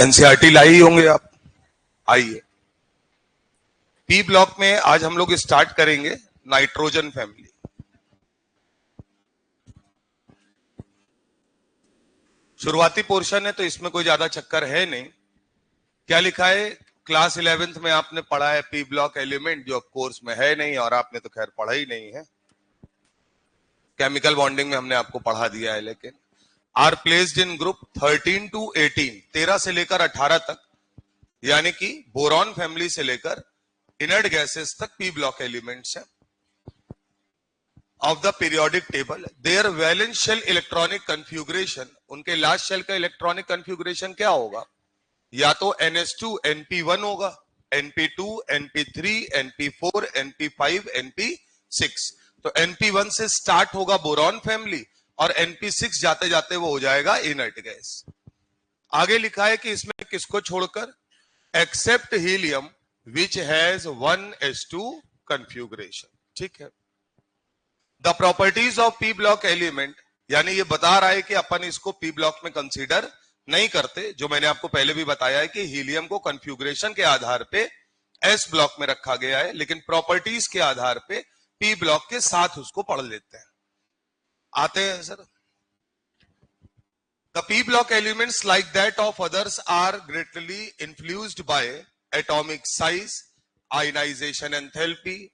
NCERT लाई होंगे आप। आइए, पी ब्लॉक में आज हम लोग स्टार्ट करेंगे नाइट्रोजन फैमिली। शुरुआती पोर्शन है तो इसमें कोई ज्यादा चक्कर है नहीं। क्या लिखा है, क्लास 11th में आपने पढ़ा है पी ब्लॉक एलिमेंट, जो कोर्स में है नहीं और आपने तो खैर पढ़ा ही नहीं है। केमिकल बॉन्डिंग में हमने आपको पढ़ा दिया है, लेकिन are placed in group 13 to 18, 13 से लेकर 18 तक, यानी कि बोरॉन फैमिली से लेकर इनर्ट गैसेस तक पी ब्लॉक एलिमेंट्स हैं of the periodic table. Their valence shell electronic configuration, उनके लास्ट शेल का इलेक्ट्रॉनिक कन्फ्यूग्रेशन क्या होगा? या तो NS2 NP1 होगा, NP2 NP3 NP4 NP5 NP6। तो NP1 से स्टार्ट होगा बोरॉन फैमिली और NP6 जाते जाते वो हो जाएगा इनर्ट गैस। आगे लिखा है कि इसमें किसको छोड़कर, except helium which has 1s2 configuration. ठीक है, the properties of p block element, यानी ये बता रहा है कि अपन इसको पी ब्लॉक में कंसीडर नहीं करते। जो मैंने आपको पहले भी बताया है कि हीलियम को कन्फ्यूग्रेशन के आधार पे एस ब्लॉक में रखा गया है, लेकिन प्रॉपर्टीज के आधार पे पी ब्लॉक के साथ उसको पढ़ लेते हैं। आते हैं sir. The p block elements like that of others are greatly influenced by atomic size, ionisation enthalpy,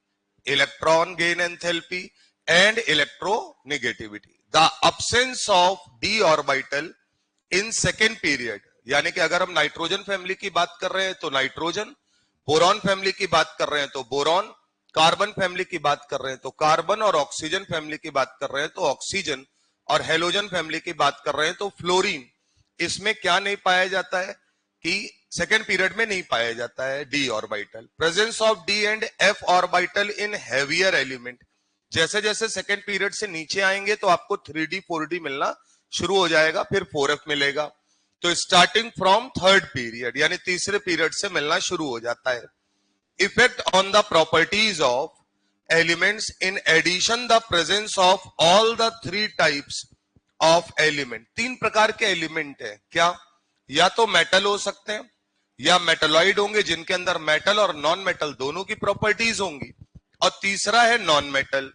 electron gain enthalpy and electronegativity. The absence of d orbital in second period, यानी कि अगर हम नाइट्रोजन फैमिली की बात कर रहे हैं तो नाइट्रोजन, बोरॉन फैमिली की बात कर रहे हैं तो बोरॉन, कार्बन फैमिली की बात कर रहे हैं तो कार्बन, और ऑक्सीजन फैमिली की बात कर रहे हैं तो ऑक्सीजन, और हेलोजन फैमिली की बात कर रहे हैं तो फ्लोरीन। इसमें क्या नहीं पाया जाता है कि सेकेंड पीरियड में नहीं पाया जाता है D orbital. Presence of D and f orbital in heavier element, जैसे जैसे सेकेंड पीरियड से नीचे आएंगे तो आपको 3D 4D मिलना शुरू हो जाएगा, फिर 4F मिलेगा। तो स्टार्टिंग फ्रॉम थर्ड पीरियड यानी तीसरे पीरियड से मिलना शुरू हो जाता है। Effect on the properties of elements, in addition the presence of all the 3 types of element. 3 प्रकार के एलिमेंट है क्या? या तो मेटल हो सकते हैं, या मेटलॉइड होंगे जिनके अंदर मेटल और नॉन मेटल दोनों की प्रॉपर्टीज होंगी, और तीसरा है non metal.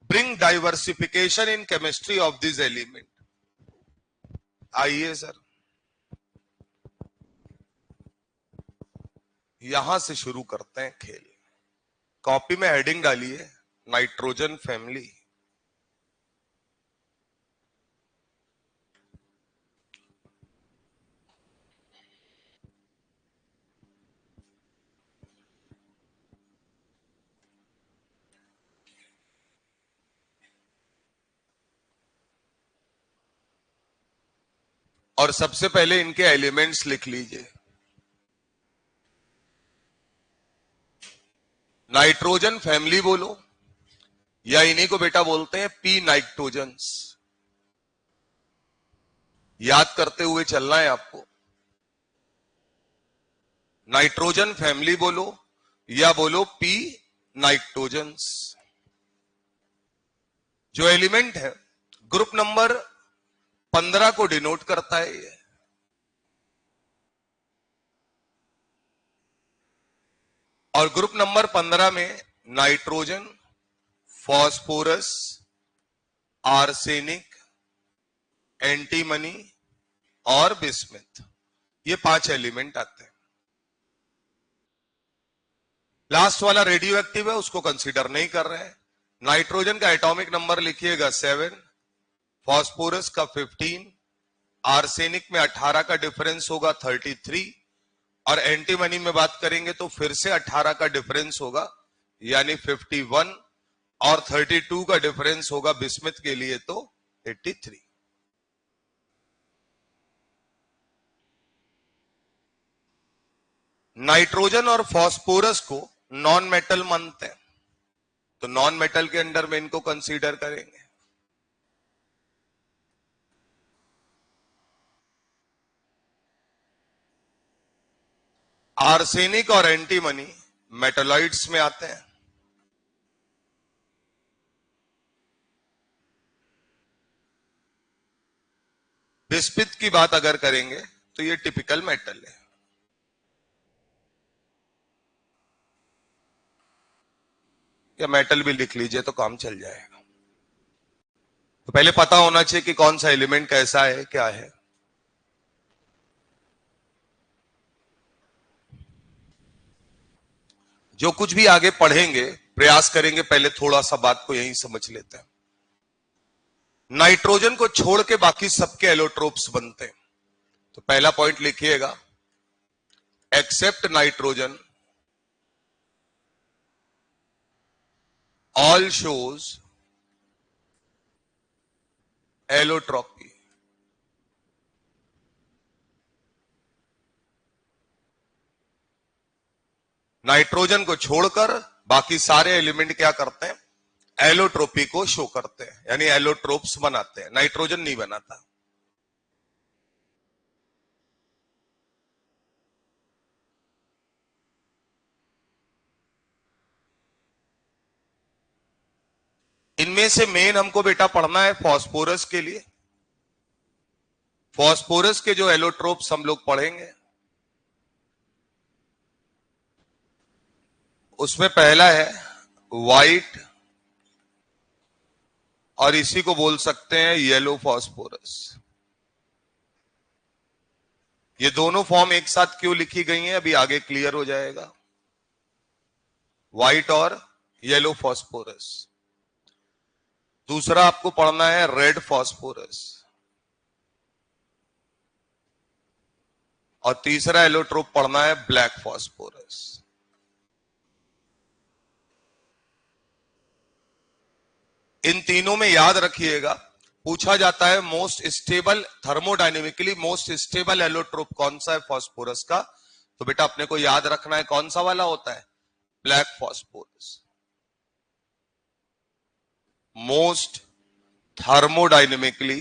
Bring diversification in chemistry of this element. आइए सर, यहां से शुरू करते हैं खेल। कॉपी में हेडिंग डालिए नाइट्रोजन फैमिली। और सबसे पहले इनके एलिमेंट्स लिख लीजिए। नाइट्रोजन फैमिली बोलो, या इन्हीं को बेटा बोलते हैं पी नाइट्रोजन्स। याद करते हुए चलना है आपको। नाइट्रोजन फैमिली बोलो या बोलो पी नाइट्रोजन्स। जो एलिमेंट है ग्रुप नंबर 15 को डिनोट करता है ये। और ग्रुप नंबर 15 में नाइट्रोजन, फॉस्फोरस, आर्सेनिक, एंटीमनी और बिस्मिथ, ये 5 एलिमेंट आते हैं। लास्ट वाला रेडियो एक्टिव है, उसको कंसीडर नहीं कर रहे हैं। नाइट्रोजन का एटॉमिक नंबर लिखिएगा 7, फॉस्फोरस का 15, आर्सेनिक में 18 का डिफरेंस होगा 33, और एंटीमनी में बात करेंगे तो फिर से 18 का डिफरेंस होगा यानी 51, और 32 का डिफरेंस होगा बिस्मिथ के लिए तो 83। नाइट्रोजन और फॉस्फोरस को नॉन मेटल मानते हैं, तो नॉन मेटल के अंडर में इनको कंसीडर करेंगे। आर्सेनिक और एंटीमनी मेटलॉइड्स में आते हैं। बिस्मिथ की बात अगर करेंगे तो ये टिपिकल मेटल है। या मेटल भी लिख लीजिए तो काम चल जाएगा। तो पहले पता होना चाहिए कि कौन सा एलिमेंट कैसा है, क्या है। जो कुछ भी आगे पढ़ेंगे प्रयास करेंगे पहले थोड़ा सा बात को यहीं समझ लेते हैं। नाइट्रोजन को छोड़ के बाकी सबके एलोट्रोप्स बनते हैं। तो पहला पॉइंट लिखिएगा, except nitrogen all shows allotropy. Nitrogen को छोड़कर बाकी सारे एलिमेंट क्या करते हैं, एलोट्रोपी को शो करते हैं, यानी एलोट्रोप्स बनाते हैं। नाइट्रोजन नहीं बनाता। इनमें से मेन हमको बेटा पढ़ना है फास्फोरस के लिए। फास्फोरस के जो एलोट्रोप्स हम लोग पढ़ेंगे उसमें पहला है व्हाइट, और इसी को बोल सकते हैं येलो फास्फोरस। ये दोनों फॉर्म एक साथ क्यों लिखी गई हैं अभी आगे क्लियर हो जाएगा, व्हाइट और येलो फास्फोरस। दूसरा आपको पढ़ना है रेड फास्फोरस, और तीसरा एलोट्रोप पढ़ना है ब्लैक फास्फोरस। इन तीनों में याद रखिएगा, पूछा जाता है most stable, thermodynamically most stable allotrope कौन सा है फास्फोरस का, तो बेटा अपने को याद रखना है कौन सा वाला होता है, black phosphorus. Most thermodynamically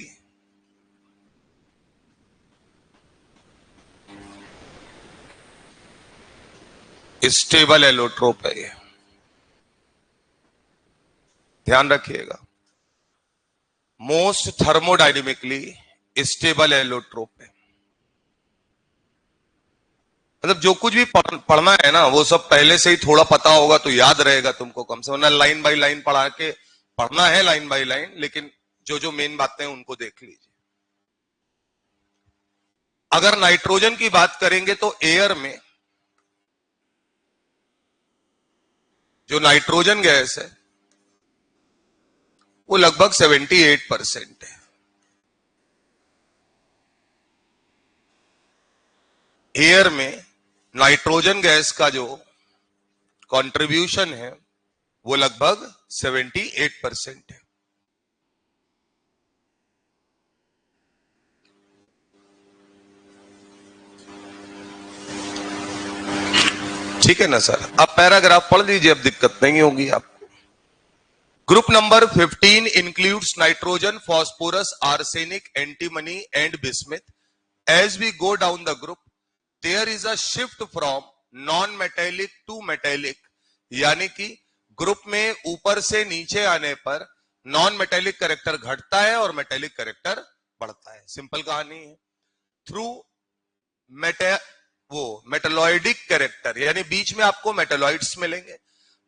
stable allotrope है ये, ध्यान रखिएगा। मोस्ट थर्मोडायनेमिकली स्टेबल एलोट्रोप है। मतलब जो कुछ भी पढ़ना है ना वो सब पहले से ही थोड़ा पता होगा तो याद रहेगा तुमको, कम से कम ना लाइन बाय लाइन पढ़ा के पढ़ना है लाइन बाय लाइन, लेकिन जो जो मेन बातें हैं उनको देख लीजिए। अगर नाइट्रोजन की बात करेंगे तो एयर में जो नाइट्रोजन गैस है वो लगभग 78% है। एयर में नाइट्रोजन गैस का जो कंट्रीब्यूशन है वो लगभग 78% है। ठीक है ना सर, अब पैराग्राफ पढ़ लीजिए, अब दिक्कत नहीं होगी आपको। Group number 15 includes nitrogen, phosphorus, arsenic, antimony and bismuth. As we go down the group, there is a shift from non-metallic to metallic, यानी कि ग्रुप में ऊपर से नीचे आने पर नॉन मेटेलिक कैरेक्टर घटता है और मेटेलिक कैरेक्टर बढ़ता है। सिंपल कहानी है। थ्रू मेटेलॉइडिक कैरेक्टर, यानी बीच में आपको मेटेलॉइड्स मिलेंगे।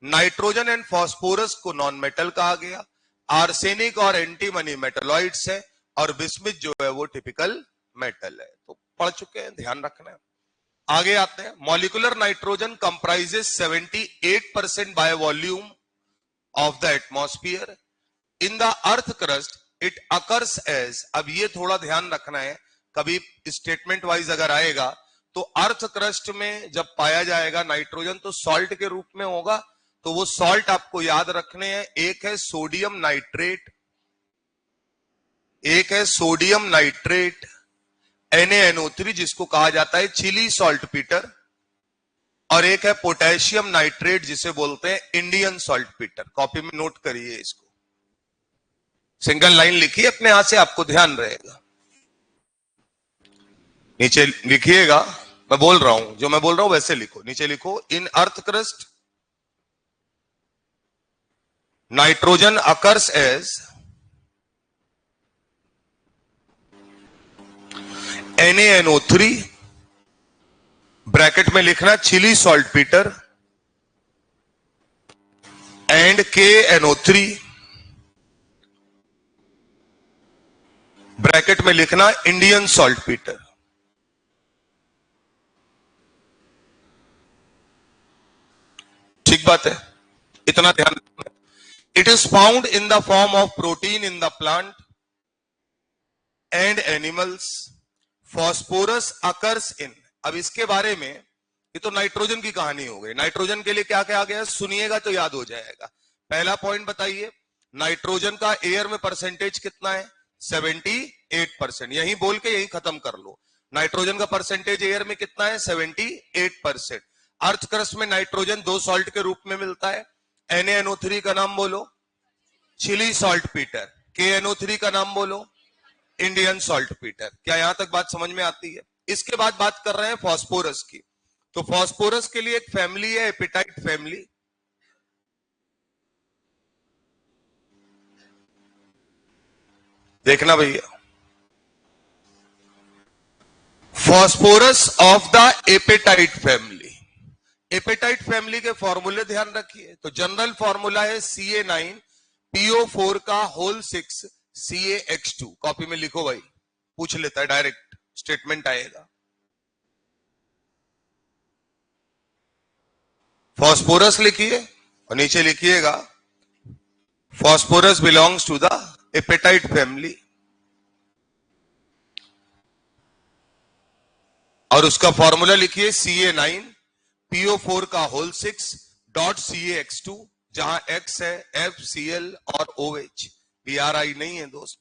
नाइट्रोजन एंड फास्फोरस को नॉन मेटल कहा गया, आर्सेनिक और एंटीमनी मेटेलॉइड्स है, और बिस्मिथ जो है वो टिपिकल मेटल है। तो पढ़ चुके हैं, ध्यान रखना है। आगे आते हैं। Molecular nitrogen comprises 78% by volume of the atmosphere. In the earth crust it occurs as, अब ये थोड़ा ध्यान रखना है, कभी स्टेटमेंट वाइज अगर आएगा तो अर्थ क्रस्ट में जब पाया जाएगा नाइट्रोजन तो सॉल्ट के रूप में होगा, तो वो सॉल्ट आपको याद रखने हैं। एक है सोडियम नाइट्रेट, एक है सोडियम नाइट्रेट NaNO3 जिसको कहा जाता है चिली सॉल्ट पीटर, और एक है पोटेशियम नाइट्रेट जिसे बोलते हैं इंडियन सॉल्ट पीटर। कॉपी में नोट करिए इसको, सिंगल लाइन लिखिए अपने हाथ से, आपको ध्यान रहेगा। नीचे लिखिएगा, मैं बोल रहा हूं, जो मैं बोल रहा हूं वैसे लिखो। नीचे लिखो, in earth crust nitrogen occurs as NaNO3, bracket में लिखना Chile saltpetre, and and KNO3, bracket में लिखना इंडियन सॉल्टपीटर। ठीक बात है, इतना ध्यान रखना। It is found in the form of protein in the plant and animals. Phosphorus occurs in, अब इसके बारे में, ये तो नाइट्रोजन की कहानी हो गई। नाइट्रोजन के लिए क्या क्या आ गया, सुनिएगा तो याद हो जाएगा। पहला पॉइंट बताइए, नाइट्रोजन का एयर में परसेंटेज कितना है, 78%। यही बोल के यही खत्म कर लो। नाइट्रोजन का परसेंटेज एयर में कितना है, 78%। अर्थ क्रस्ट में नाइट्रोजन दो सॉल्ट के रूप में मिलता है। NaNO3 का नाम बोलो, चिली सॉल्टपीटर। KNO3 का नाम बोलो, इंडियन सॉल्टपीटर। क्या यहां तक बात समझ में आती है? इसके बाद बात कर रहे हैं फास्फोरस की। तो फास्फोरस के लिए एक फैमिली है, एपिटाइट फैमिली। देखना भैया, phosphorus of the apatite family. Apatite family के फॉर्मूले ध्यान रखिए। तो जनरल फॉर्मूला है Ca9PO4 का होल 6 CaX2। कॉपी में लिखो भाई, पूछ लेता है, डायरेक्ट स्टेटमेंट आएगा। फास्फोरस लिखिए और नीचे लिखिएगा phosphorus belongs to the apatite family, और उसका फॉर्मूला लिखिए Ca9PO4 का होल 6 डॉट CaX2, जहां X है FCl और OH, BRI नहीं है दोस्त।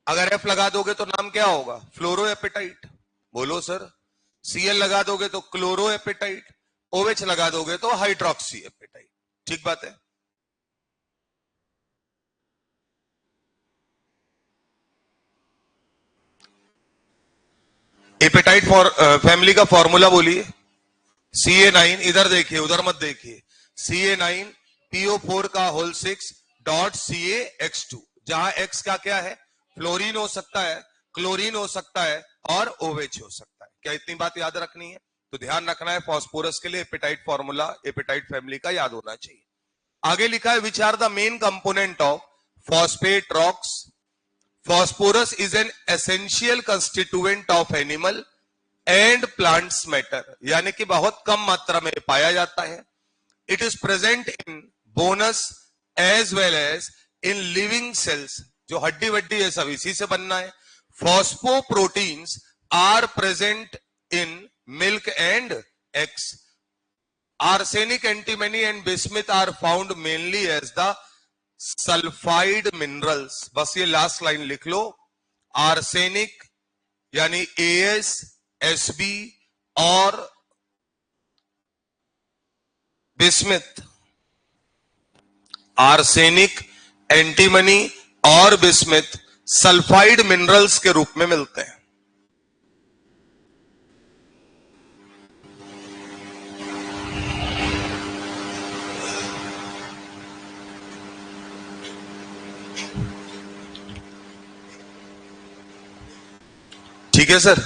अगर F लगा दोगे तो नाम क्या होगा, फ्लोरो एपेटाइट। बोलो सर। Cl लगा दोगे तो क्लोरो एपेटाइट, OH लगा दोगे तो हाइड्रोक्सी एपेटाइट। ठीक बात है। एपेटाइट फैमिली का फॉर्मूला बोलिए। Ca9, इधर देखिए उधर मत देखिए, Ca9PO4 का होल 6 डॉट CaX2, जहां X का क्या है, फ्लोरीन हो सकता है, क्लोरीन हो सकता है और OH हो सकता है। क्या इतनी बात याद रखनी है? तो ध्यान रखना है, फास्फोरस के लिए एपेटाइट फॉर्मूला एपेटाइट फैमिली का याद होना चाहिए। आगे लिखा है which are the main component of phosphate rocks. Phosphorus is an essential constituent of animal and plants matter, यानी कि बहुत कम मात्रा में पाया जाता है। It is present in bones as well as in living cells, जो हड्डी वड्डी है सब इसी से बनना है। Phosphoproteins are present in milk and eggs. Arsenic, antimony and bismuth are found mainly as the sulphide minerals. बस ये लास्ट लाइन लिख लो, आर्सेनिक यानी AS, SB और बिस्मिथ, आर्सेनिक, एंटीमनी और बिस्मिथ सल्फाइड मिनरल्स के रूप में मिलते हैं। ठीक है सर।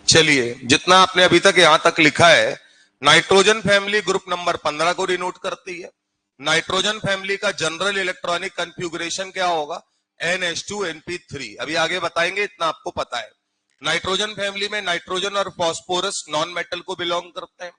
चलिए, जितना आपने अभी तक यहां तक लिखा है, नाइट्रोजन फैमिली ग्रुप नंबर 15 को डिनोट करती है। नाइट्रोजन फैमिली का जनरल इलेक्ट्रॉनिक कन्फ्यूगरेशन क्या होगा, NH2NP3। अभी आगे बताएंगे, इतना आपको पता है। नाइट्रोजन फैमिली में नाइट्रोजन और फॉस्फोरस नॉन मेटल को बिलोंग करते हैं।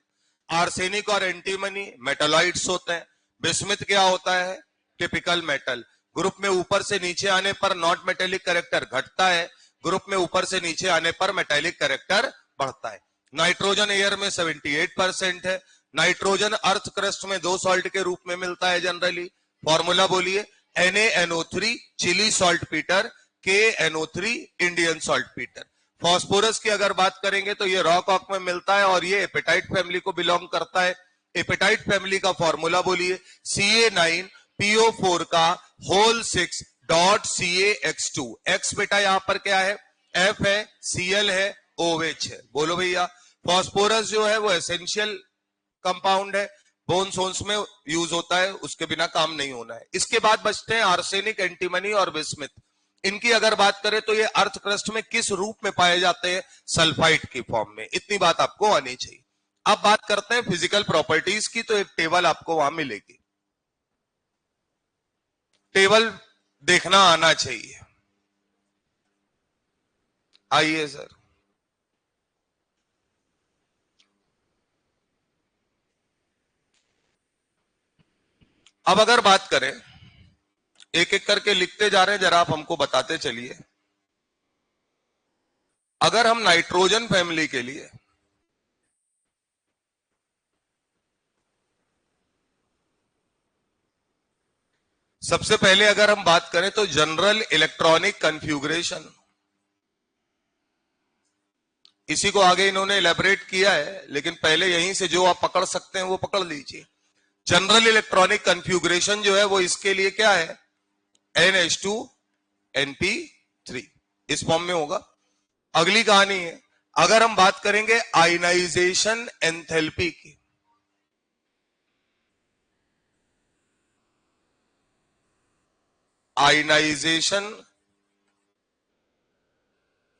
आर्सेनिक और एंटीमनी मेटलॉइड्स होते हैं। बिस्मिथ क्या होता है, टिपिकल मेटल। ग्रुप में ऊपर से नीचे आने पर नॉट मेटेलिक कैरेक्टर घटता है, ग्रुप में ऊपर से नीचे आने पर मेटालिक कैरेक्टर बढ़ता है। नाइट्रोजन एयर में 78% है। नाइट्रोजन अर्थ क्रस्ट में दो सॉल्ट के रूप में मिलता है जनरली। फॉर्मूला बोलिए, NaNO3 Chile saltpetre, KNO3 Indian saltpetre. Phosphorus की अगर बात करेंगे तो ये रॉक ऑक में मिलता है और ये एपेटाइट फैमिली को बिलोंग करता है। एपेटाइट फैमिली का फॉर्मूला बोलिए, Ca9PO4 का होल 6 डॉट CaX2। X बेटा यहां पर क्या है, F है, Cl है, OH है। बोलो भैया। फास्फोरस जो है वो एसेंशियल कंपाउंड है, बोन सोन्स में यूज होता है, उसके बिना काम नहीं होना है। इसके बाद बचते हैं आर्सेनिक, एंटीमनी और बिस्मिथ। इनकी अगर बात करें तो ये अर्थ क्रस्ट में किस रूप में पाए जाते हैं, सल्फाइड की फॉर्म में। इतनी बात आपको आनी चाहिए। अब बात करते हैं फिजिकल प्रॉपर्टीज की, तो एक टेबल आपको वहां मिलेगी। टेबल देखना आना चाहिए। आइए सर। अब अगर बात करें, एक एक करके लिखते जा रहे हैं, जरा आप हमको बताते चलिए। अगर हम नाइट्रोजन फैमिली के लिए सबसे पहले अगर हम बात करें तो जनरल इलेक्ट्रॉनिक कन्फ्यूगरेशन, इसी को आगे इन्होंने इलेबोरेट किया है, लेकिन पहले यहीं से जो आप पकड़ सकते हैं वो पकड़ लीजिए। जनरल इलेक्ट्रॉनिक कन्फ्यूगरेशन जो है वो इसके लिए क्या है, NH2 NP3 इस फॉर्म में होगा। अगली कहानी है, अगर हम बात करेंगे आयनाइजेशन एंथैल्पी की, आयनाइजेशन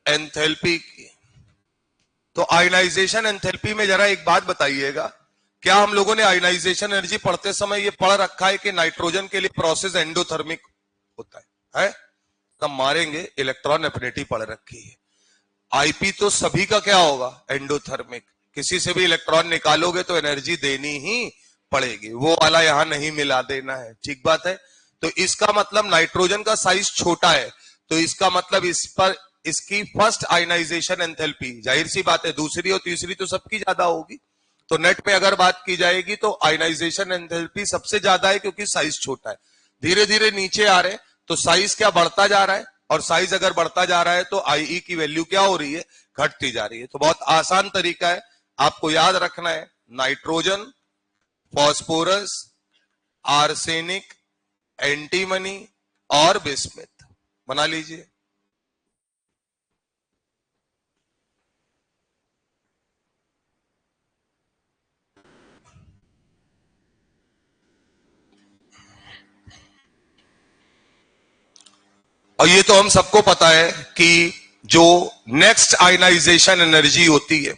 एंथैल्पी की, तो आयनाइजेशन एंथैल्पी में जरा एक बात बताइएगा, क्या हम लोगों ने आयनाइजेशन एनर्जी पढ़ते समय ये पढ़ रखा है कि नाइट्रोजन के लिए प्रोसेस एंडोथर्मिक होता है? तब मारेंगे इलेक्ट्रॉन एफिनिटी पढ़ रखी है। आईपी तो सभी का क्या होगा, एंडोथर्मिक। किसी से भी इलेक्ट्रॉन निकालोगे तो एनर्जी देनी ही पड़ेगी, वो वाला यहां नहीं मिला देना है, ठीक बात है। तो इसका मतलब नाइट्रोजन का साइज छोटा है, तो इसका मतलब इस पर इसकी फर्स्ट आयनाइजेशन एंथैल्पी, जाहिर सी बात है दूसरी और तीसरी तो सबकी ज्यादा होगी, तो नेट पे अगर बात की जाएगी तो आयनाइजेशन एंथैल्पी सबसे ज्यादा है क्योंकि साइज छोटा है। धीरे धीरे नीचे आ रहे हैं तो साइज क्या बढ़ता जा रहा है, और साइज अगर बढ़ता जा रहा है तो आईई की वैल्यू क्या हो रही है, घटती जा रही है। तो बहुत आसान तरीका है, आपको याद रखना है, नाइट्रोजन, फॉस्फोरस, आर्सेनिक, एंटीमनी और बिस्मिथ, बना लीजिए। और ये तो हम सबको पता है कि जो नेक्स्ट आयनाइजेशन एनर्जी होती है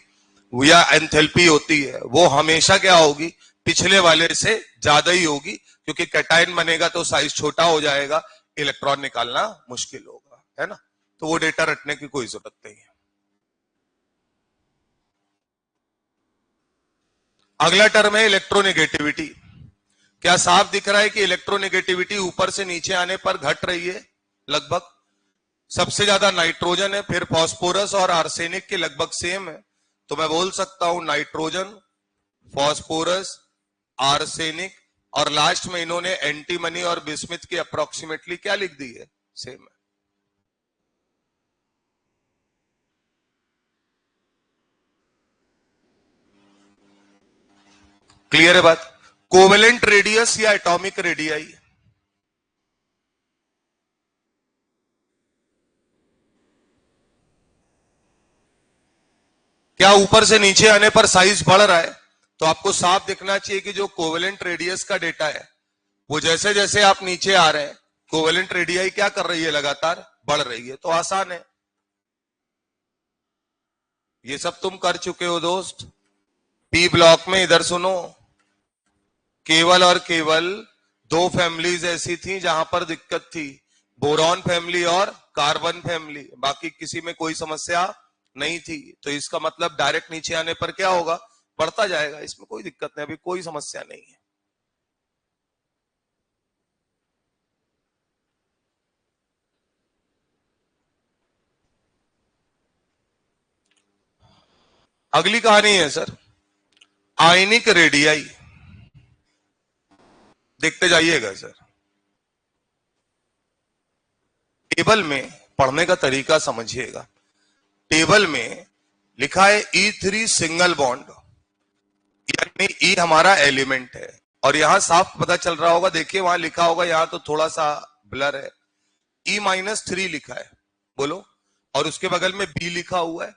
या एंथैल्पी होती है वो हमेशा क्या होगी, पिछले वाले से ज्यादा ही होगी, क्योंकि कैटायन बनेगा तो साइज छोटा हो जाएगा, इलेक्ट्रॉन निकालना मुश्किल होगा, है ना। तो वो डेटा रटने की कोई जरूरत नहीं है। अगला टर्म है इलेक्ट्रोनेगेटिविटी। क्या साफ दिख रहा है कि इलेक्ट्रोनेगेटिविटी ऊपर से नीचे आने पर घट रही है? लगभग सबसे ज्यादा नाइट्रोजन है, फिर फॉस्फोरस और आर्सेनिक के लगभग सेम है। तो मैं बोल सकता हूं नाइट्रोजन, फॉस्फोरस, आर्सेनिक और लास्ट में इन्होंने एंटीमनी और बिस्मिथ की अप्रोक्सीमेटली क्या लिख दी है, सेम है। क्लियर है बात? कोवेलेंट रेडियस या एटॉमिक रेडियाई, क्या ऊपर से नीचे आने पर साइज बढ़ रहा है? तो आपको साफ दिखना चाहिए कि जो कोवेलेंट रेडियस का डेटा है वो जैसे जैसे आप नीचे आ रहे हैं कोवेलेंट रेडियाई क्या कर रही है, लगातार बढ़ रही है। तो आसान है, ये सब तुम कर चुके हो दोस्त। पी ब्लॉक में इधर सुनो, केवल और केवल दो फैमिलीज ऐसी थी जहां पर दिक्कत थी, बोरॉन फैमिली और कार्बन फैमिली, बाकी किसी में कोई समस्या नहीं थी। तो इसका मतलब डायरेक्ट नीचे आने पर क्या होगा, बढ़ता जाएगा, इसमें कोई दिक्कत नहीं, अभी कोई समस्या नहीं है। अगली कहानी है सर आयनिक रेडियाई, देखते जाइएगा सर। टेबल में पढ़ने का तरीका समझिएगा। टेबल में लिखा है E3 सिंगल बॉन्ड, यानी E हमारा एलिमेंट है, और यहां साफ पता चल रहा होगा, देखिए वहां लिखा होगा, यहां तो थोड़ा सा ब्लर है, E-3 लिखा है, बोलो। और उसके बगल में B लिखा हुआ है,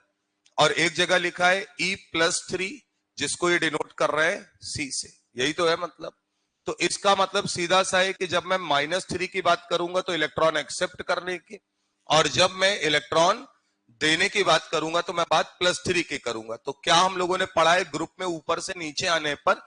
और एक जगह लिखा है E+3, जिसको ये डिनोट कर रहे हैं C से, यही तो है मतलब। तो इसका मतलब सीधा सा है कि जब मैं -3 की बात करूंगा तो इलेक्ट्रॉन एक्सेप्ट करने की, और जब मैं इलेक्ट्रॉन देने की बात करूंगा तो मैं बात +3 की करूंगा। तो क्या हम लोगों ने पढ़ा है, ग्रुप में ऊपर से नीचे आने पर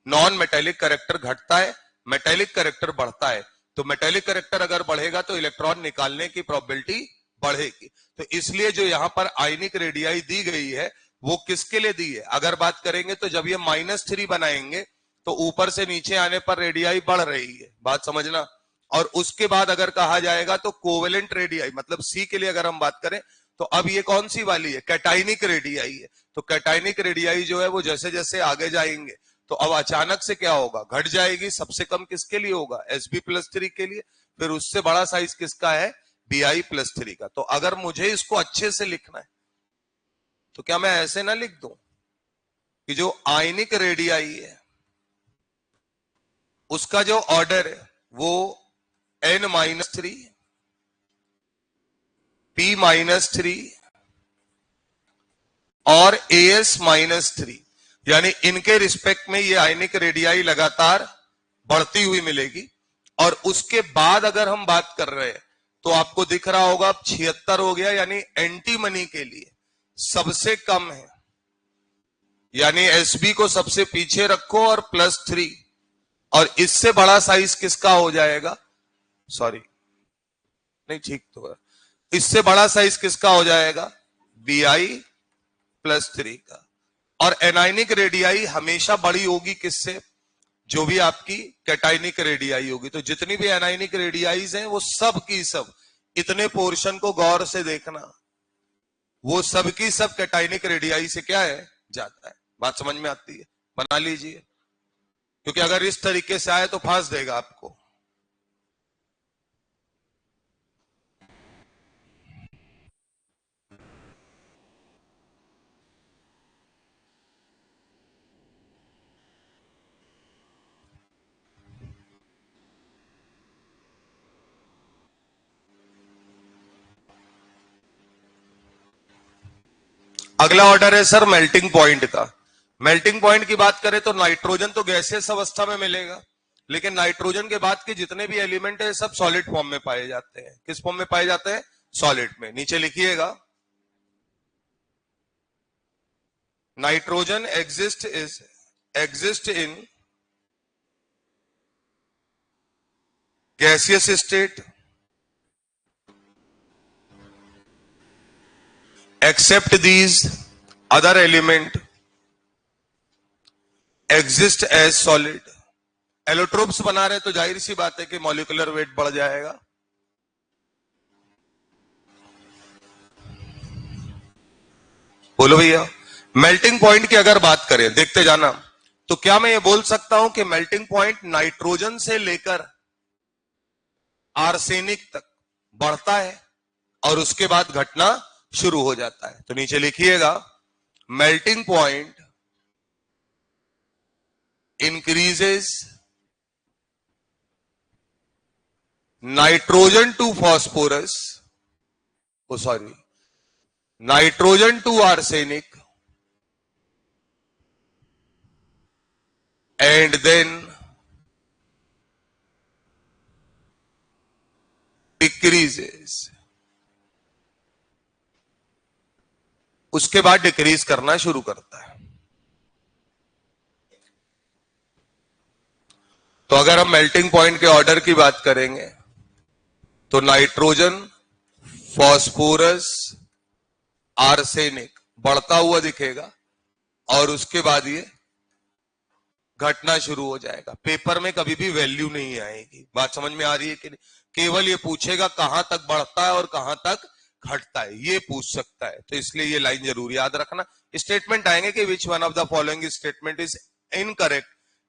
नॉन मेटेलिक कैरेक्टर घटता है, मेटेलिक कैरेक्टर बढ़ता है। तो मेटेलिक कैरेक्टर अगर बढ़ेगा तो इलेक्ट्रॉन निकालने की प्रोबेबिलिटी बढ़ेगी। तो इसलिए जो यहां पर आयनिक रेडियाई दी गई है वो किसके लिए दी है? अगर बात करेंगे तो जब ये -3 बनाएंगे तो ऊपर से नीचे आने पर रेडियाई बढ़ रही है, बात समझना। और उसके बाद अगर कहा जाएगा तो कोवेलेंट रेडियाई, मतलब सी के लिए अगर हम बात करें तो अब ये कौन सी वाली है? कैटाइनिक रेडियाई है। तो कैटाइनिक रेडियाई जो है वो जैसे जैसे आगे जाएंगे तो अब अचानक से क्या होगा, घट जाएगी। सबसे कम किसके लिए होगा? Sb+3 के लिए। फिर उससे बड़ा साइज किसका है? Bi+3 का। तो अगर मुझे इसको अच्छे से लिखना है तो क्या मैं ऐसे ना लिख दूं कि जो आयनिक रेडियाई है उसका जो ऑर्डर है वो N-3, P-3 और As-3, यानी इनके रिस्पेक्ट में ये आयनिक रेडियाई लगातार बढ़ती हुई मिलेगी। और उसके बाद अगर हम बात कर रहे हैं तो आपको दिख रहा होगा अब 76 हो गया, यानी एंटीमनी के लिए सबसे कम है। यानी Sb को सबसे पीछे रखो और +3, और इससे बड़ा साइज किसका हो जाएगा? सॉरी नहीं, ठीक तो है। इससे बड़ा साइज किसका हो जाएगा? Bi+3 का। और एनाइनिक रेडियाई हमेशा बड़ी होगी किससे? जो भी आपकी कैटाइनिक रेडियाई होगी। तो जितनी भी एनाइनिक रेडियाईज हैं वो सब की सब, इतने पोर्शन को गौर से देखना, वो सब की सब कैटाइनिक रेडियाई से क्या है? जाता है। बात समझ में आती है? बना लीजिए, क्योंकि अगर इस तरीके से आए तो फांस देगा आपको। अगला ऑर्डर है सर मेल्टिंग पॉइंट का। मेल्टिंग पॉइंट की बात करें तो नाइट्रोजन तो गैसियस अवस्था में मिलेगा, लेकिन नाइट्रोजन के बाद के जितने भी एलिमेंट है सब सॉलिड फॉर्म में पाए जाते हैं। किस फॉर्म में पाए जाते हैं? सॉलिड में। नीचे लिखिएगा, nitrogen exist in gaseous state except these other element exist as solid। Allotropes बना रहे तो जाहिर सी बात है कि मॉलिक्यूलर वेट बढ़ जाएगा। बोलो भैया। मेल्टिंग पॉइंट की अगर बात करें, देखते जाना, तो क्या मैं ये बोल सकता हूं कि मेल्टिंग पॉइंट नाइट्रोजन से लेकर आर्सेनिक तक बढ़ता है और उसके बाद घटना शुरू हो जाता है? तो नीचे लिखिएगा, melting point increases nitrogen to phosphorus, oh sorry, nitrogen to arsenic and then decreases, उसके बाद डिक्रीज करना शुरू करता है। तो अगर हम मेल्टिंग पॉइंट के ऑर्डर की बात करेंगे तो नाइट्रोजन, फॉस्फोरस, आर्सेनिक बढ़ता हुआ दिखेगा और उसके बाद ये घटना शुरू हो जाएगा। पेपर में कभी भी वैल्यू नहीं आएगी। बात समझ में आ रही है कि नहीं? केवल ये पूछेगा कहां तक बढ़ता है और कहां तक घटता है, ये पूछ सकता है। तो इसलिए ये लाइन जरूर याद रखना। स्टेटमेंट आएंगे कि which one of the following statement is incorrect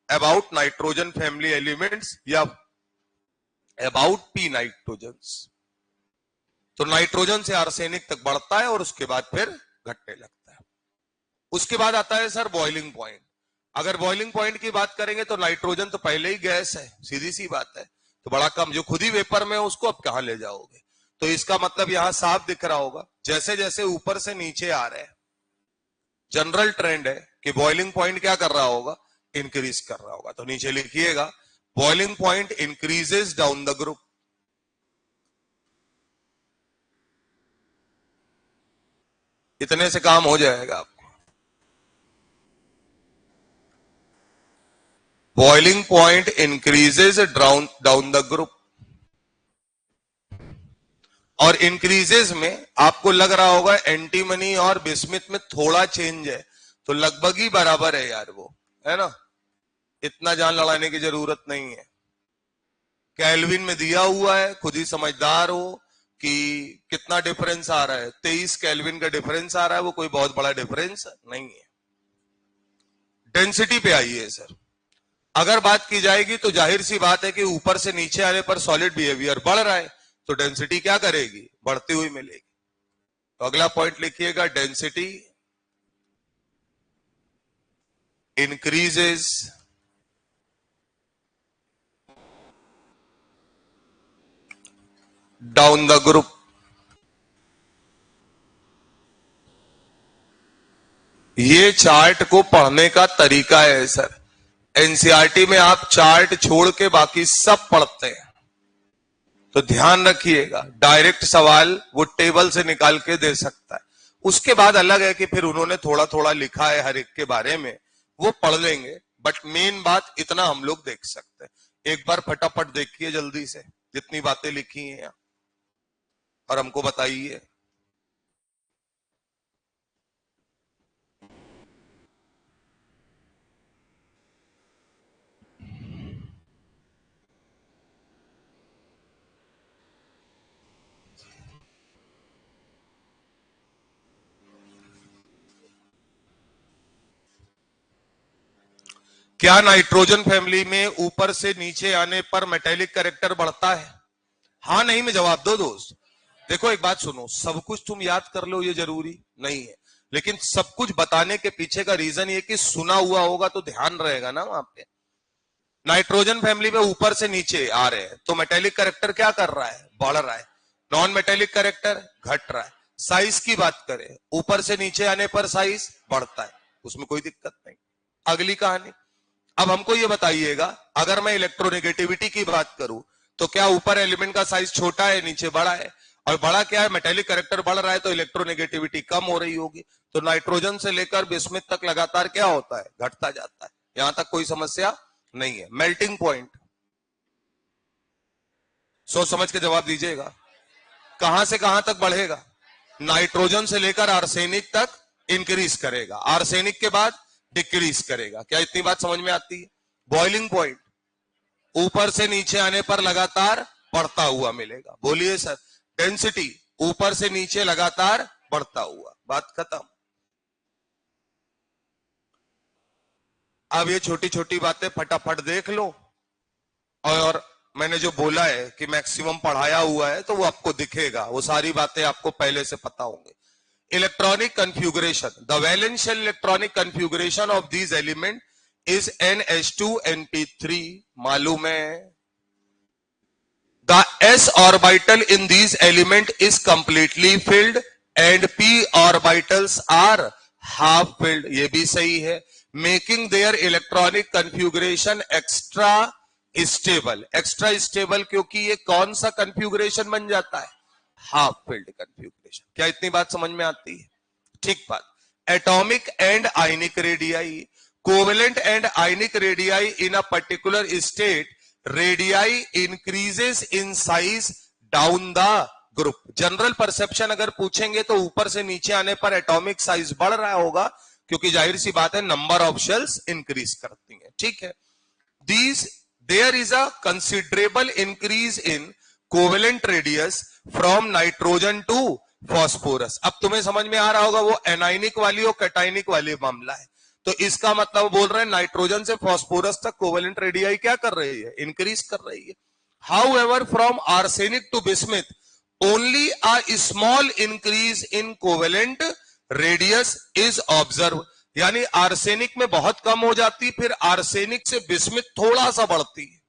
about nitrogen family elements या अबाउट पी नाइट्रोजन्स। तो नाइट्रोजन से आर्सेनिक तक बढ़ता है और उसके बाद फिर घटने लगता है। उसके बाद आता है सर बॉइलिंग पॉइंट। अगर बॉइलिंग पॉइंट की बात करेंगे तो नाइट्रोजन तो पहले ही गैस है, सीधी सी बात है, तो बड़ा कम, जो खुद ही वेपर में है उसको अब कहां ले जाओगे? तो इसका मतलब यहां साफ दिख रहा होगा, जैसे जैसे ऊपर से नीचे आ रहे हैं जनरल ट्रेंड है कि बॉइलिंग पॉइंट क्या कर रहा होगा? इंक्रीज कर रहा होगा। तो नीचे लिखिएगा, boiling point increases down the group. इतने से काम हो जाएगा आपको। Boiling point increases down the group, और इंक्रीजेस में आपको लग रहा होगा एंटीमनी और बिस्मिथ में थोड़ा चेंज है, तो लगभग ही बराबर है यार, वो है ना, इतना जान लड़ाने की जरूरत नहीं है। केल्विन में दिया हुआ है, खुद ही समझदार हो कि कितना डिफरेंस आ रहा है, 23 केल्विन का डिफरेंस आ रहा है, वो कोई बहुत बड़ा डिफरेंस नहीं है। डेंसिटी पे आइए सर, अगर बात की जाएगी तो जाहिर सी बात है कि ऊपर से नीचे आने पर सॉलिड बिहेवियर बढ़ रहा है, तो डेंसिटी क्या करेगी, बढ़ती हुई मिलेगी। तो अगला पॉइंट लिखिएगा, density increases down the group. ये चार्ट को पढ़ने का तरीका है सर, एनसीईआरटी में आप चार्ट छोड़ के बाकी सब पढ़ते हैं, तो ध्यान रखिएगा, डायरेक्ट सवाल वो टेबल से निकाल के दे सकता है। उसके बाद अलग है कि फिर उन्होंने थोड़ा थोड़ा लिखा है हर एक के बारे में, वो पढ़ लेंगे, बट मेन बात इतना हम लोग देख सकते हैं। एक बार फटाफट देखिए जल्दी से जितनी बातें लिखी हैं और हमको बताइए। क्या नाइट्रोजन फैमिली में ऊपर से नीचे आने पर मेटेलिक कैरेक्टर बढ़ता है? हाँ नहीं में जवाब दो दोस्त। देखो एक बात सुनो, सब कुछ तुम याद कर लो ये जरूरी नहीं है, लेकिन सब कुछ बताने के पीछे का रीजन ये कि सुना हुआ होगा तो ध्यान रहेगा ना वहां पे। नाइट्रोजन फैमिली में ऊपर से नीचे आ रहे हैं तो मेटेलिक कैरेक्टर क्या कर रहा है, बढ़ रहा है। नॉन मेटेलिक कैरेक्टर घट रहा है। साइज की बात करें, ऊपर से नीचे आने पर साइज बढ़ता है, उसमें कोई दिक्कत नहीं। अगली कहानी, अब हमको ये बताइएगा, अगर मैं इलेक्ट्रोनेगेटिविटी की बात करूं तो क्या ऊपर एलिमेंट का साइज छोटा है, नीचे बड़ा है? और बड़ा क्या है, मेटेलिक कैरेक्टर बढ़ रहा है तो इलेक्ट्रोनेगेटिविटी कम हो रही होगी। तो नाइट्रोजन से लेकर बिस्मिथ तक लगातार क्या होता है, घटता जाता है। यहां तक कोई समस्या नहीं है। मेल्टिंग पॉइंट, सोच समझ के जवाब दीजिएगा, कहां से कहां तक बढ़ेगा? नाइट्रोजन से लेकर आर्सेनिक तक इंक्रीज करेगा, आर्सेनिक के बाद डिक्रीज करेगा। क्या इतनी बात समझ में आती है? बॉइलिंग पॉइंट ऊपर से नीचे आने पर लगातार बढ़ता हुआ मिलेगा। बोलिए सर, डेंसिटी ऊपर से नीचे लगातार बढ़ता हुआ, बात खत्म। अब ये छोटी छोटी बातें फटाफट देख लो, और मैंने जो बोला है कि मैक्सिमम पढ़ाया हुआ है तो वो आपको दिखेगा, वो सारी बातें आपको पहले से पता होंगी। Electronic configuration, the valential electronic configuration of these element is NH2NP3, मालूम है? The s orbital in these element is completely filled and p orbitals are half filled, ये भी सही है। Making their electronic configuration extra stable, extra stable क्योंकि ये कौन सा configuration बन जाता है, हाफ फील्ड configuration। क्या इतनी बात समझ में आती है? ठीक बात। Atomic and ionic radii, covalent and ionic radii in a particular state, radii increases in size down the group। General perception अगर पूछेंगे तो ऊपर से नीचे आने पर एटॉमिक साइज बढ़ रहा होगा, क्योंकि जाहिर सी बात है नंबर ऑफ शेल्स इंक्रीज करती है। ठीक है, these there is a considerable increase in covalent radius from nitrogen to phosphorus। अब तुम्हें समझ में आ रहा होगा वो एनाइनिक वाली और कैटाइनिक वाली मामला है, तो इसका मतलब बोल रहे हैं नाइट्रोजन से फास्फोरस तक कोवेलेंट रेडियाई क्या कर रही है, इंक्रीज कर रही है। However from arsenic to bismuth only a small increase in covalent radius is observe, यानी आर्सेनिक में बहुत कम हो जाती, फिर आर्सेनिक से बिस्मिथ थोड़ा सा बढ़ती है।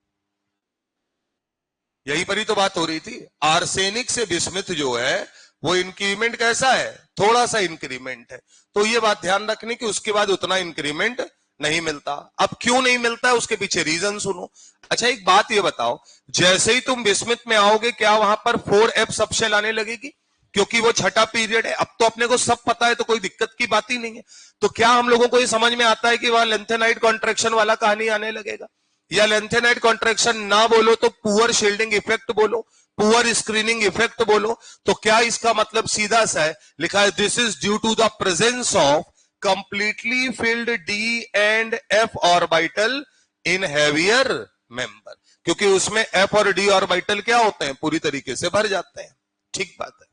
यहीं पर ही तो बात हो रही थी, आर्सेनिक से बिस्मिथ जो है वो इंक्रीमेंट कैसा है, थोड़ा सा इंक्रीमेंट है। तो ये बात ध्यान रखनी कि उसके बाद उतना इंक्रीमेंट नहीं मिलता। अब क्यों नहीं मिलता है उसके पीछे रीजन सुनो। अच्छा एक बात ये बताओ, जैसे ही तुम बिस्मिथ में आओगे क्या वहां पर 4f सबशेल आने लगेगी? क्योंकि वो छठा पीरियड है। अब तो अपने को सब पता है तो कोई दिक्कत की बात ही नहीं है। तो क्या हम लोगों को ये समझ में आता है कि वहां लेंथेनाइट कॉन्ट्रैक्शन वाला कहानी आने लगेगा, या लेंथेनाइट कॉन्ट्रैक्शन ना बोलो तो पुअर शील्डिंग इफेक्ट बोलो, पुअर स्क्रीनिंग इफेक्ट बोलो, तो क्या इसका मतलब सीधा सा है, लिखा है this is due to the presence of completely filled d and f orbital in heavier member, क्योंकि उसमें एफ और डी ऑर्बिटल क्या होते हैं, पूरी तरीके से भर जाते हैं। ठीक बात है।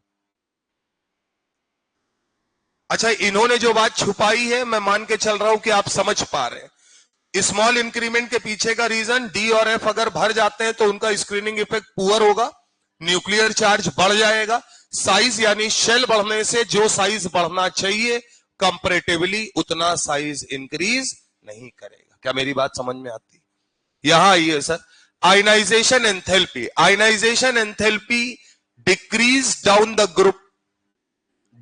अच्छा, इन्होंने जो बात छुपाई है मैं मान के चल रहा हूं कि आप समझ पा रहे हैं। स्मॉल इंक्रीमेंट के पीछे का रीजन, डी और एफ अगर भर जाते हैं तो उनका स्क्रीनिंग इफेक्ट पुअर होगा, न्यूक्लियर चार्ज बढ़ जाएगा, साइज यानी शेल बढ़ने से जो साइज बढ़ना चाहिए कंपैरेटिवली उतना साइज इंक्रीज नहीं करेगा। क्या मेरी बात समझ में आती है? यहां आइए sir, ionisation enthalpy, ionisation enthalpy decrease down the group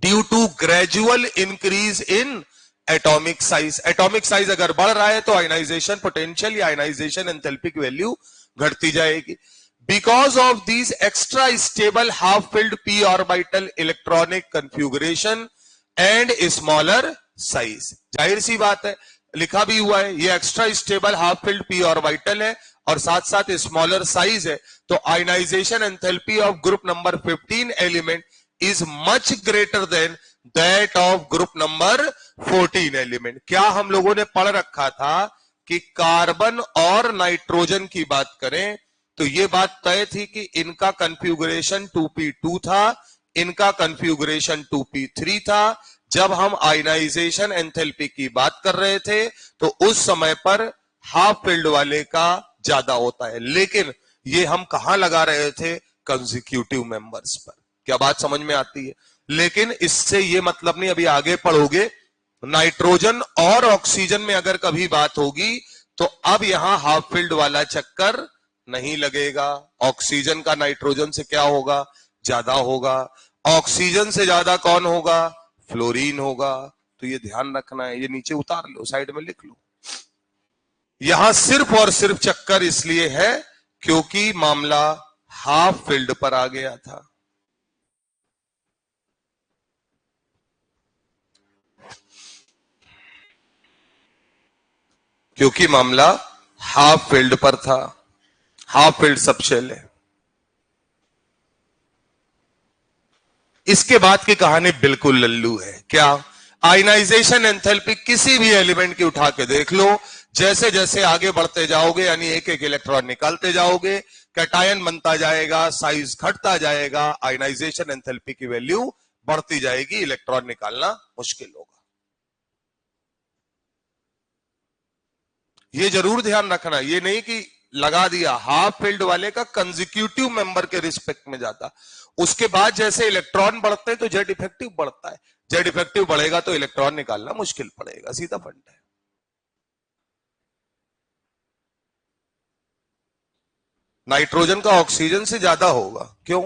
due to gradual increase in atomic size. Atomic size अगर बढ़ रहा है तो आयनाइजेशन पोटेंशियल या आयनाइजेशन एंथैल्पी की वैल्यू घटती जाएगी। Because of these extra stable half filled p orbital electronic configuration and smaller size, जाहिर सी बात है, लिखा भी हुआ है ये extra stable half filled p orbital है और साथ साथ स्मॉलर साइज है, तो ionisation enthalpy of group number 15 element is much greater than that of group number 14 element। क्या हम लोगों ने पढ़ रखा था कि कार्बन और नाइट्रोजन की बात करें तो यह बात तय थी कि इनका कन्फ्यूगरेशन 2p2 था, इनका कन्फ्यूगरेशन 2p3 था। जब हम आयनाइजेशन एंथैल्पी की बात कर रहे थे तो उस समय पर हाफ फील्ड वाले का ज्यादा होता है, लेकिन ये हम कहां लगा रहे थे, कंसेक्यूटिव मेंबर्स पर। क्या बात समझ में आती है? लेकिन इससे ये मतलब नहीं, अभी आगे पढ़ोगे, नाइट्रोजन और ऑक्सीजन में अगर कभी बात होगी तो अब यहां हाफ फील्ड वाला चक्कर नहीं लगेगा। ऑक्सीजन का नाइट्रोजन से क्या होगा, ज्यादा होगा। ऑक्सीजन से ज्यादा कौन होगा, फ्लोरीन होगा। तो ये ध्यान रखना है, ये नीचे उतार लो, साइड में लिख लो। यहां सिर्फ और सिर्फ चक्कर इसलिए है क्योंकि मामला हाफ फील्ड पर आ गया था। क्योंकि मामला हाफ फील्ड पर था, हाफ फील्ड सबशेल है। इसके बाद की कहानी बिल्कुल लल्लू है। क्या? आयनाइजेशन एंथैल्पी किसी भी एलिमेंट की उठा के देख लो, जैसे जैसे आगे बढ़ते जाओगे यानी एक एक इलेक्ट्रॉन निकालते जाओगे, कैटायन बनता जाएगा, साइज घटता जाएगा, आयनाइजेशन एंथैल्पी की वैल्यू बढ़ती जाएगी, इलेक्ट्रॉन निकालना मुश्किल होगा। ये जरूर ध्यान रखना, ये नहीं कि लगा दिया हाफ फील्ड वाले का कंसेक्यूटिव मेंबर के रिस्पेक्ट में जाता, उसके बाद जैसे इलेक्ट्रॉन बढ़ते हैं तो जेड इफेक्टिव बढ़ता है, जेड इफेक्टिव बढ़ेगा तो इलेक्ट्रॉन निकालना मुश्किल पड़ेगा, सीधा फंड है। नाइट्रोजन का ऑक्सीजन से ज्यादा होगा, क्यों?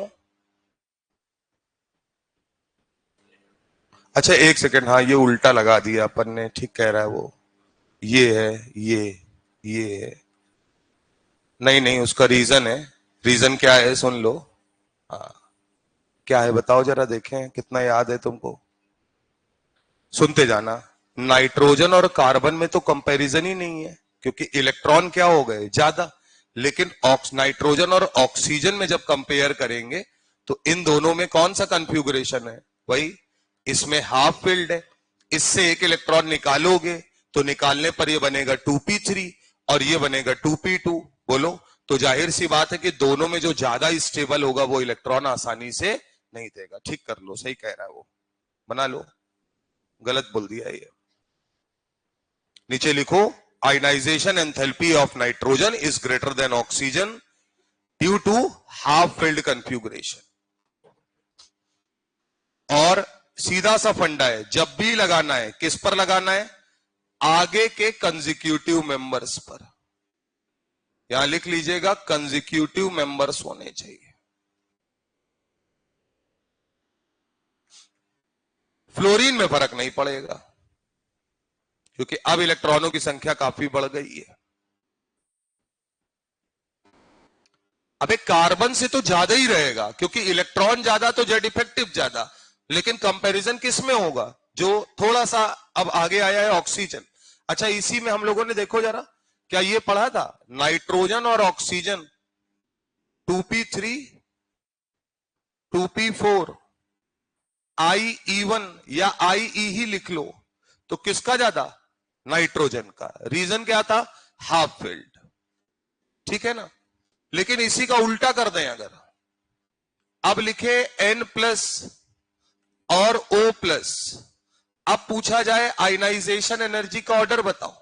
अच्छा एक सेकेंड, हाँ ये उल्टा लगा दिया अपन ने, ठीक कह रहा है वो, ये है, ये है, नहीं नहीं उसका रीजन है। रीजन क्या है सुन लो। हाँ क्या है बताओ जरा, देखें कितना याद है तुमको, सुनते जाना। नाइट्रोजन और कार्बन में तो कंपैरिजन ही नहीं है क्योंकि इलेक्ट्रॉन क्या हो गए, ज्यादा। लेकिन नाइट्रोजन और ऑक्सीजन में जब कंपेयर करेंगे तो इन दोनों में कौन सा कन्फ्यूगरेशन है, वही, इसमें हाफ फील्ड है, इससे एक इलेक्ट्रॉन निकालोगे तो निकालने पर ये बनेगा 2p3 और ये बनेगा 2p2। बोलो, तो जाहिर सी बात है कि दोनों में जो ज्यादा स्टेबल होगा वो इलेक्ट्रॉन आसानी से नहीं देगा। ठीक कर लो, सही कह रहा है वो, बना लो, गलत बोल दिया ये। नीचे लिखो, ionisation enthalpy of nitrogen is greater than oxygen due to half filled configuration. और सीधा सा फंडा है, जब भी लगाना है किस पर लगाना है, आगे के कंसेक्यूटिव मेंबर्स पर। यहां लिख लीजिएगा कंसेक्यूटिव मेंबर्स होने चाहिए। फ्लोरीन में फर्क नहीं पड़ेगा क्योंकि अब इलेक्ट्रॉनों की संख्या काफी बढ़ गई है। अबे कार्बन से तो ज्यादा ही रहेगा, क्योंकि इलेक्ट्रॉन ज्यादा तो जेड इफेक्टिव ज्यादा, लेकिन कंपैरिजन किस में होगा, जो थोड़ा सा अब आगे आया है ऑक्सीजन। अच्छा, इसी में हम लोगों ने देखो जरा, क्या ये पढ़ा था, नाइट्रोजन और ऑक्सीजन 2p3 2p4 IE1 या IE ही लिख लो, तो किसका ज्यादा, नाइट्रोजन का। रीजन क्या था, हाफ फिल्ड, ठीक है ना। लेकिन इसी का उल्टा कर दें अगर, अब लिखे N+ और O+, अब पूछा जाए आयनाइजेशन एनर्जी का ऑर्डर बताओ,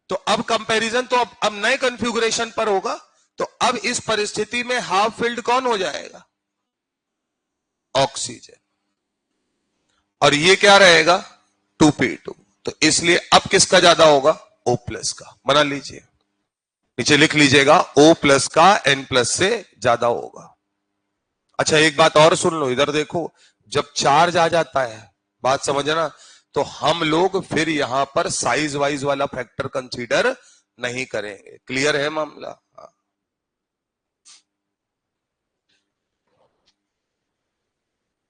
तो अब कंपैरिजन तो अब नए कॉन्फ़िगरेशन पर होगा। तो अब इस परिस्थिति में हाफ फिल्ड कौन हो जाएगा, ऑक्सीजन, और ये क्या रहेगा 2p2। तो इसलिए अब किसका ज्यादा होगा, O+ का। बना लीजिए, नीचे लिख लीजिएगा, O+ का N+ से ज्यादा होगा। अच्छा, एक बात और सुन लो, इधर देखो, जब चार्ज आ जाता है, बात समझना, तो हम लोग फिर यहां पर साइज वाइज वाला फैक्टर कंसीडर नहीं करेंगे। क्लियर है मामला।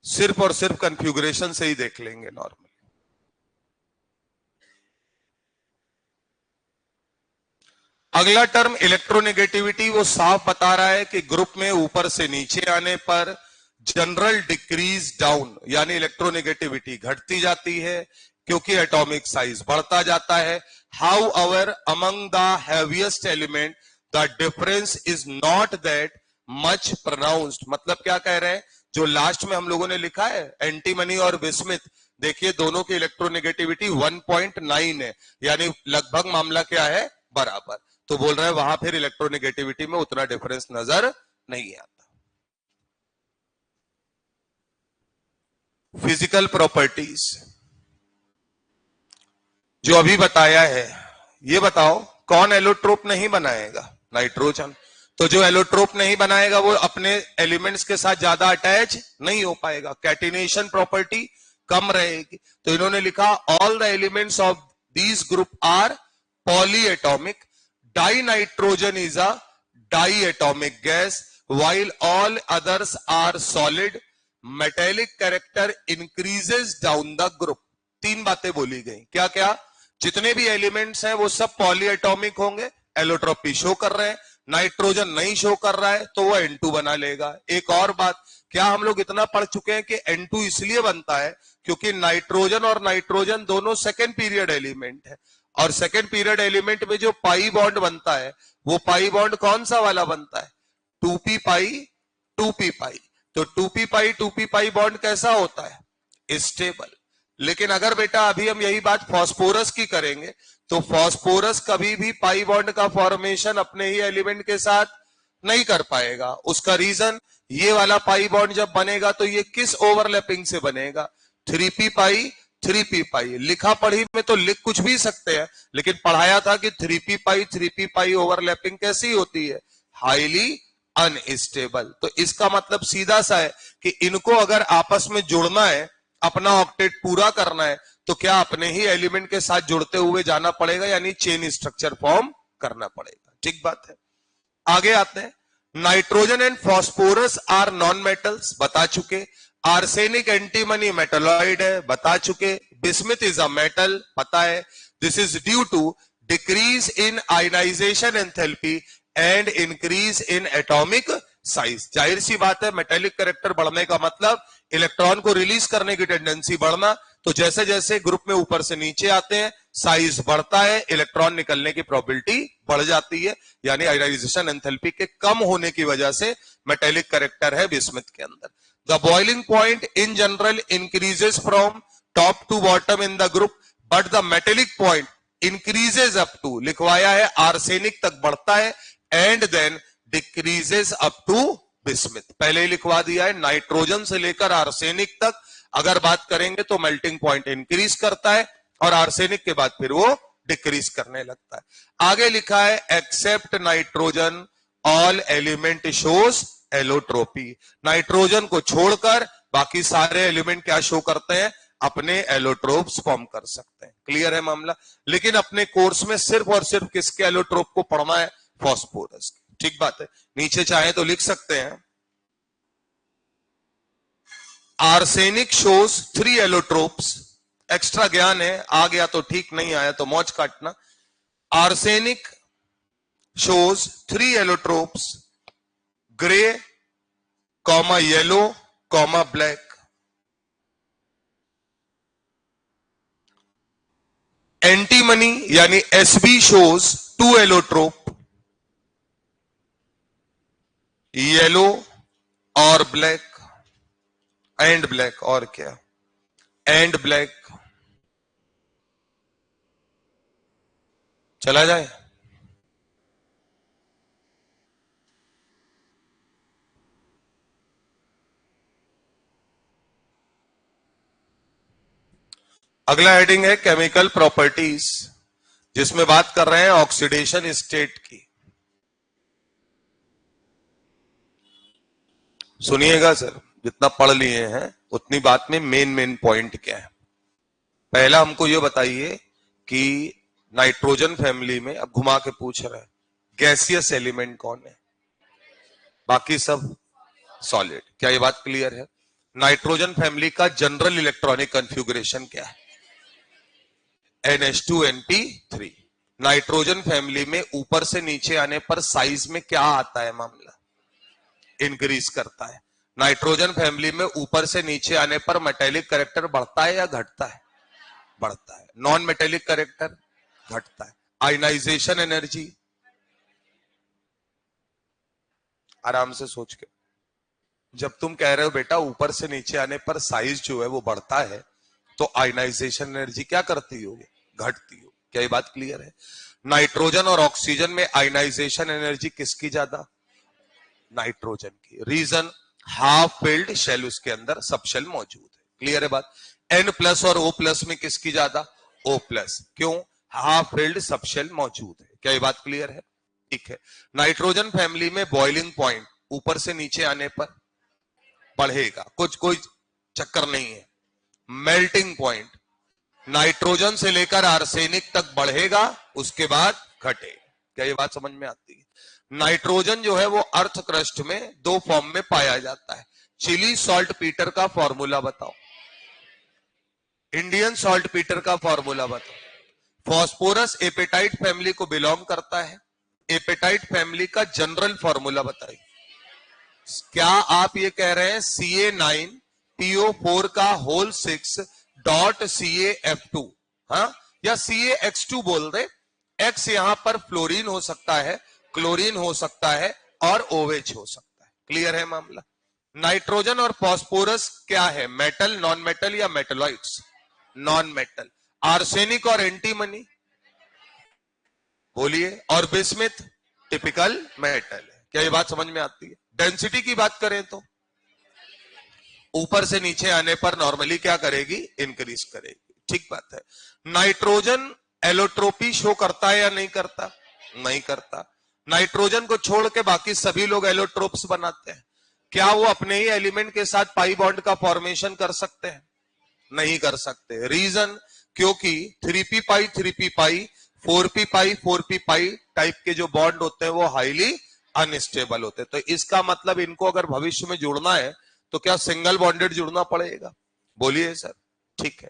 सिर्फ और सिर्फ कॉन्फ़िगरेशन से ही देख लेंगे नॉर्मल। अगला टर्म इलेक्ट्रोनेगेटिविटी, वो साफ बता रहा है कि ग्रुप में ऊपर से नीचे आने पर जनरल डिक्रीज डाउन, यानी इलेक्ट्रोनेगेटिविटी घटती जाती है क्योंकि एटॉमिक साइज बढ़ता जाता है। How our among the heaviest element the difference is not that much pronounced. मतलब क्या कह रहे हैं, जो लास्ट में हम लोगों ने लिखा है एंटीमनी और बिस्मिथ, देखिए दोनों की इलेक्ट्रोनेगेटिविटी 1.9 है, यानी लगभग मामला क्या है, बराबर। तो बोल रहे हैं वहां फिर इलेक्ट्रोनेगेटिविटी में उतना डिफरेंस नजर नहीं आता। फिजिकल प्रॉपर्टीज जो अभी बताया है, ये बताओ कौन एलोट्रोप नहीं बनाएगा, नाइट्रोजन। तो जो एलोट्रोप नहीं बनाएगा वो अपने एलिमेंट्स के साथ ज्यादा अटैच नहीं हो पाएगा, कैटिनेशन प्रॉपर्टी कम रहेगी। तो इन्होंने लिखा all the elements of these group are polyatomic, dinitrogen is a diatomic gas while all others are solid, metallic character increases down the group। तीन बातें बोली गई, क्या क्या, जितने भी एलिमेंट्स हैं वो सब पॉलीएटॉमिक होंगे, एलोट्रोपी शो कर रहे हैं, नाइट्रोजन नहीं शो कर रहा है तो वो N2 बना लेगा। एक और बात, क्या हम लोग इतना पढ़ चुके हैं कि N2 इसलिए बनता है क्योंकि नाइट्रोजन और नाइट्रोजन दोनों सेकेंड पीरियड एलिमेंट है, और सेकेंड पीरियड एलिमेंट में जो पाई बॉन्ड बनता है वो पाई बॉन्ड कौन सा वाला बनता है, 2p पाई 2p पाई। तो 2p पाई 2p पाई बॉन्ड कैसा होता है, स्टेबल। लेकिन अगर बेटा अभी हम यही बात फास्फोरस की करेंगे, तो फास्फोरस कभी भी पाई बॉन्ड का फॉर्मेशन अपने ही एलिमेंट के साथ नहीं कर पाएगा। उसका रीजन, ये वाला पाई बॉन्ड जब बनेगा तो ये किस ओवरलैपिंग से बनेगा, 3p पाई 3p पाई। लिखा पढ़ी में तो लिख कुछ भी सकते हैं, लेकिन पढ़ाया था कि 3p पाई ओवरलैपिंग कैसी होती है, हाईली अनस्टेबल। तो इसका मतलब सीधा सा है कि इनको अगर आपस में जोड़ना है, अपना ऑक्टेट पूरा करना है, तो क्या अपने ही एलिमेंट के साथ जुड़ते हुए जाना पड़ेगा, यानी चेन स्ट्रक्चर फॉर्म करना पड़ेगा। ठीक बात है। आगे आते हैं, nitrogen and phosphorus are non metals, बता चुके। आर्सेनिक एंटीमनी मेटलॉइड है, बता चुके। बिस्मिथ इज अ मेटल, पता है। This is due to decrease in ionisation enthalpy and increase in atomic size. जाहिर सी बात है, मेटेलिक कैरेक्टर बढ़ने का मतलब इलेक्ट्रॉन को रिलीज करने की टेंडेंसी बढ़ना। तो जैसे जैसे ग्रुप में ऊपर से नीचे आते हैं, साइज बढ़ता है, इलेक्ट्रॉन निकलने की प्रोबेबिलिटी बढ़ जाती है, यानी आयनाइजेशन एंथैल्पी के कम होने की वजह से मेटेलिक कैरेक्टर है बिस्मिथ के अंदर। The boiling point in general increases from top to bottom in the group, but the metallic point increases up to, लिखवाया है आर्सेनिक तक बढ़ता है, and then decreases up to bismuth. पहले ही लिखवा दिया है, नाइट्रोजन से लेकर आर्सेनिक तक अगर बात करेंगे तो मेल्टिंग पॉइंट इंक्रीज करता है, और आर्सेनिक के बाद फिर वो डिक्रीज करने लगता है। आगे लिखा है, except nitrogen all element shows allotropy. Nitrogen को छोड़कर बाकी सारे एलिमेंट क्या शो करते हैं, अपने एलोट्रोप्स फॉर्म कर सकते हैं। क्लियर है मामला। लेकिन अपने कोर्स में सिर्फ और सिर्फ किसके एलोट्रोप को पढ़ना है, फास्फोरस। ठीक बात है, नीचे चाहे तो लिख सकते हैं। Arsenic shows 3 allotropes. एक्स्ट्रा ज्ञान है, आ गया तो ठीक, नहीं आया तो मौज काटना। Arsenic shows 3 allotropes, grey comma yellow comma black. Antimony यानी एसबी शोज 2 एलोट्रोप, येलो और ब्लैक एंड ब्लैक, और क्या, एंड ब्लैक। चला जाए। अगला हेडिंग है केमिकल प्रॉपर्टीज, जिसमें बात कर रहे हैं ऑक्सीडेशन स्टेट की। सुनिएगा सर, जितना पढ़ लिए हैं उतनी बात में मेन पॉइंट क्या है। पहला हमको यह बताइए कि नाइट्रोजन फैमिली में, अब घुमा के पूछ रहा है, गैसियस एलिमेंट कौन है? बाकी सब सॉलिड। क्या ये बात क्लियर है? नाइट्रोजन फैमिली का जनरल इलेक्ट्रॉनिक कॉन्फ़िगरेशन क्या है? NH2NP3। नाइट्रोजन फैमिली में ऊपर से नीचे आने पर साइज में क्या आता है मामला? इंक्रीज करता है। नाइट्रोजन फैमिली में ऊपर से नीचे आने पर मेटेलिक कैरेक्टर बढ़ता है या घटता है? बढ़ता है। नॉन मेटेलिक कैरेक्टर घटता है। आयनाइजेशन एनर्जी, आराम से सोच के, जब तुम कह रहे हो बेटा ऊपर से नीचे आने पर साइज जो है वो बढ़ता है, तो आयनाइजेशन एनर्जी क्या करती होगी? घटती होगी। क्या ये बात क्लियर है? नाइट्रोजन और ऑक्सीजन में आयनाइजेशन एनर्जी किसकी ज्यादा? नाइट्रोजन की। रीजन, हाफ फिल्ड शेल उसके अंदर सब शेल मौजूद है। क्लियर है बात? N+ और O+ में किसकी ज्यादा? O+। क्यों? हाफ फिल्ड सब शेल मौजूद है। क्या ये बात क्लियर है? ठीक है। नाइट्रोजन फैमिली में बॉइलिंग पॉइंट ऊपर से नीचे आने पर बढ़ेगा, कुछ कोई चक्कर नहीं है। मेल्टिंग पॉइंट नाइट्रोजन से लेकर आर्सेनिक तक बढ़ेगा, उसके बाद घटे। क्या ये बात समझ में आती है? नाइट्रोजन जो है वो अर्थ क्रस्ट में 2 फॉर्म में पाया जाता है। चिली सॉल्ट पीटर का फॉर्मूला बताओ, इंडियन सॉल्ट पीटर का फॉर्मूला बताओ। फॉस्फोरस एपेटाइट फैमिली को बिलोंग करता है। एपेटाइट फैमिली का जनरल फॉर्मूला बताइए। क्या आप ये कह रहे हैं Ca9PO4 का होल 6 डॉट CaF2, हाँ, या CaX2 बोल दे। X यहां पर फ्लोरीन हो सकता है, क्लोरीन हो सकता है और OH हो सकता है। क्लियर है मामला? नाइट्रोजन और फास्फोरस क्या है? मेटल, नॉन मेटल या मेटलॉइड्स? Non metal. आर्सेनिक और एंटीमनी बोलिए, और बिस्मिथ टिपिकल मेटल है। क्या ये बात समझ में आती है? डेंसिटी की बात करें तो ऊपर से नीचे आने पर नॉर्मली क्या करेगी? इंक्रीज करेगी। ठीक बात है। नाइट्रोजन एलोट्रोपी शो करता है या नहीं करता? नहीं करता। नाइट्रोजन को छोड़ के बाकी सभी लोग एलोट्रोप्स बनाते हैं। क्या वो अपने ही एलिमेंट के साथ पाई बॉन्ड का फॉर्मेशन कर सकते हैं? नहीं कर सकते। रीजन, क्योंकि 3p पाई 3p पाई 4p पाई 4p पाई टाइप के जो बॉन्ड होते हैं वो हाईली अनस्टेबल होते हैं। तो इसका मतलब इनको अगर भविष्य में जुड़ना है तो क्या सिंगल बॉन्डेड जुड़ना पड़ेगा? बोलिए सर। ठीक है।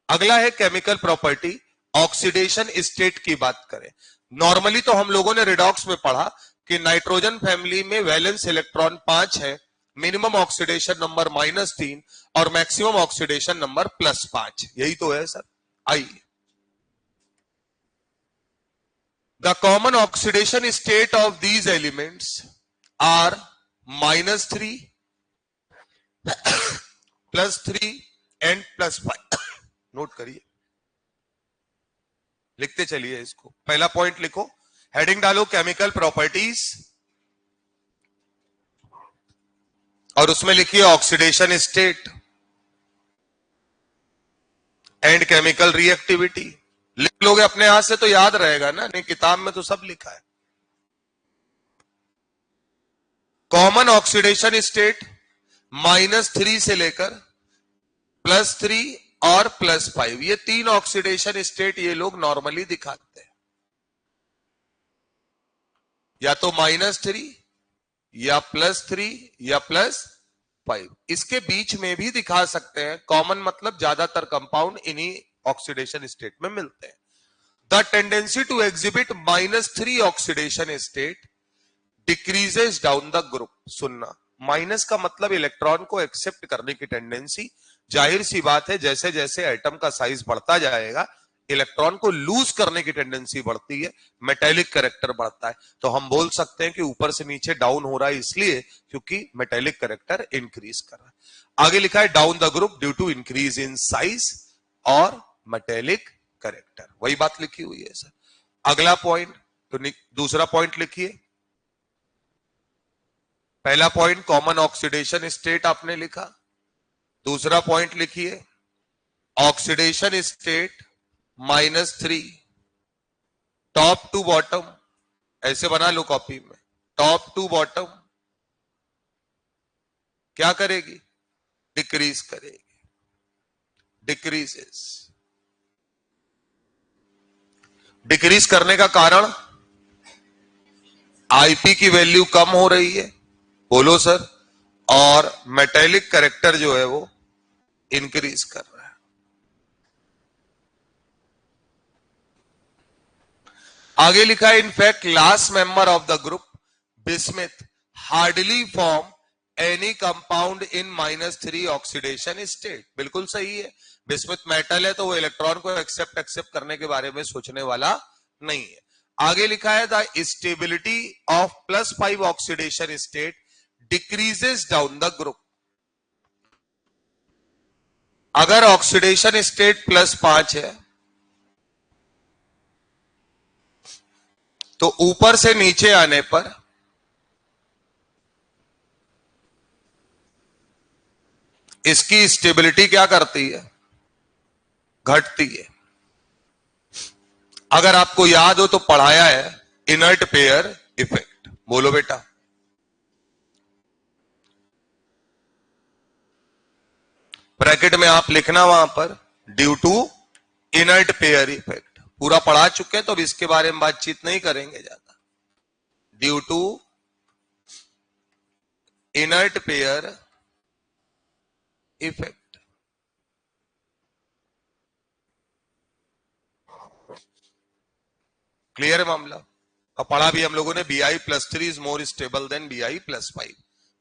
अगला है केमिकल प्रॉपर्टी, ऑक्सीडेशन स्टेट की बात करें। नॉर्मली तो हम लोगों ने रिडॉक्स में पढ़ा कि नाइट्रोजन फैमिली में वैलेंस इलेक्ट्रॉन 5 है, मिनिमम ऑक्सीडेशन नंबर -3 और मैक्सिमम ऑक्सीडेशन नंबर +5। यही तो है सर। आइए, the common oxidation state of these elements are -3, +3 and +5। Note करिए, लिखते चलिए इसको। पहला पॉइंट लिखो, हेडिंग डालो केमिकल प्रॉपर्टीज और उसमें लिखिए oxidation state and chemical reactivity. लिख लोगे अपने हाथ से तो याद रहेगा ना, नहीं किताब में तो सब लिखा है। कॉमन ऑक्सीडेशन स्टेट -3 से लेकर +3 और +5, ये 3 ऑक्सीडेशन स्टेट ये लोग नॉर्मली दिखाते हैं। या तो -3 या +3 या +5। इसके बीच में भी दिखा सकते हैं। कॉमन मतलब ज्यादातर कंपाउंड इन्हीं ऑक्सीडेशन स्टेट में मिलते हैं। The tendency to exhibit -3 oxidation state decreases down the group. सुनना, माइनस का मतलब इलेक्ट्रॉन को एक्सेप्ट करने की टेंडेंसी। जाहिर सी बात है, जैसे जैसे एटम का साइज बढ़ता जाएगा इलेक्ट्रॉन को लूज करने की टेंडेंसी बढ़ती है, मेटेलिक कैरेक्टर बढ़ता है। तो हम बोल सकते हैं कि ऊपर से नीचे डाउन हो रहा है इसलिए क्योंकि मेटेलिक कैरेक्टर इंक्रीज कर रहा है। आगे लिखा है down the group due to increase in size और मेटेलिक कैरेक्टर, वही बात लिखी हुई है सर। अगला पॉइंट, तो दूसरा पॉइंट लिखिए। पहला पॉइंट कॉमन ऑक्सीडेशन स्टेट आपने लिखा। दूसरा पॉइंट लिखिए oxidation state -3 top to bottom, ऐसे बना लो कॉपी में, टॉप टू बॉटम क्या करेगी? डिक्रीज करेगी, डिक्रीजेस। डिक्रीज करने का कारण आईपी की वैल्यू कम हो रही है, बोलो सर, और मेटेलिक कैरेक्टर जो है वो इंक्रीज कर रहा है। आगे लिखा है in fact last member of the group bismuth hardly form any compound in -3 oxidation state. बिल्कुल सही है, बिस्मिथ मेटल है तो वो इलेक्ट्रॉन को एक्सेप्ट करने के बारे में सोचने वाला नहीं है। आगे लिखा है the stability of +5 oxidation state decreases down the group. अगर ऑक्सीडेशन स्टेट +5 है तो ऊपर से नीचे आने पर इसकी स्टेबिलिटी क्या करती है? घटती है। अगर आपको याद हो तो पढ़ाया है इनर्ट पेयर इफेक्ट, बोलो बेटा। ब्रैकेट में आप लिखना वहां पर due to inert pair effect. पूरा पढ़ा चुके हैं तो अब इसके बारे में बातचीत नहीं करेंगे ज्यादा। Due to inert pair effect. Clear है मामला? अब पढ़ा भी हम लोगों ने Bi+3 is more stable then Bi+5,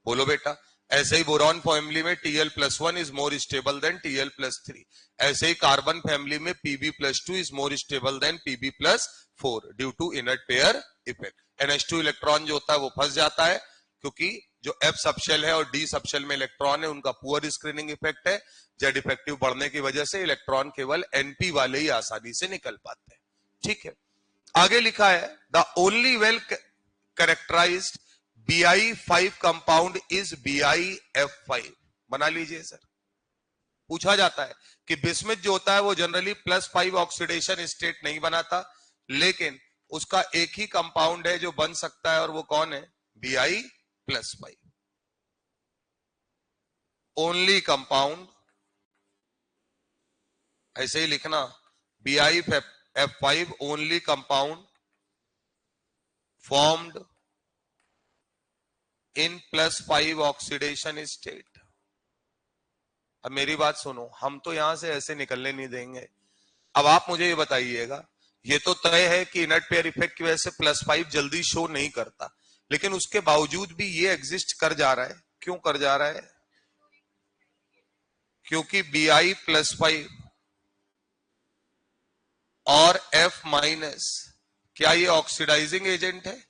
बोलो बेटा। ऐसे ही बोरॉन फैमिली में Tl+1 is more stable then Tl+3। ऐसे ही कार्बन फैमिली में Pb+2 is more stable than Pb+4 due to inert pair effect. NH2 electron जो होता है वो फंस जाता है क्योंकि जो F सबशेल है और D सबशेल में इलेक्ट्रॉन है उनका पुअर स्क्रीनिंग इफेक्ट है। जेड इफेक्टिव बढ़ने की वजह से इलेक्ट्रॉन केवल Np वाले ही आसानी से निकल पाते हैं। ठीक है, आगे लिखा है the only well characterised Bi5 compound is BiF5। बना लीजिए सर। पूछा जाता है कि बिस्मिथ जो होता है वो जनरली +5 ऑक्सीडेशन स्टेट नहीं बनाता, लेकिन उसका एक ही कंपाउंड है जो बन सकता है और वो कौन है? Bi+5। ओनली कंपाउंड, ऐसे ही लिखना BiF5 only compound formed in +5 oxidation state. अब मेरी बात सुनो, हम तो यहां से ऐसे निकलने नहीं देंगे। अब आप मुझे ये बताइएगा, ये तो तय है कि इनर्ट पेयर इफेक्ट की वजह से +5 जल्दी शो नहीं करता, लेकिन उसके बावजूद भी ये एग्जिस्ट कर जा रहा है। क्यों कर जा रहा है? क्योंकि Bi+5 और F- क्या ये ऑक्सीडाइजिंग एजेंट है?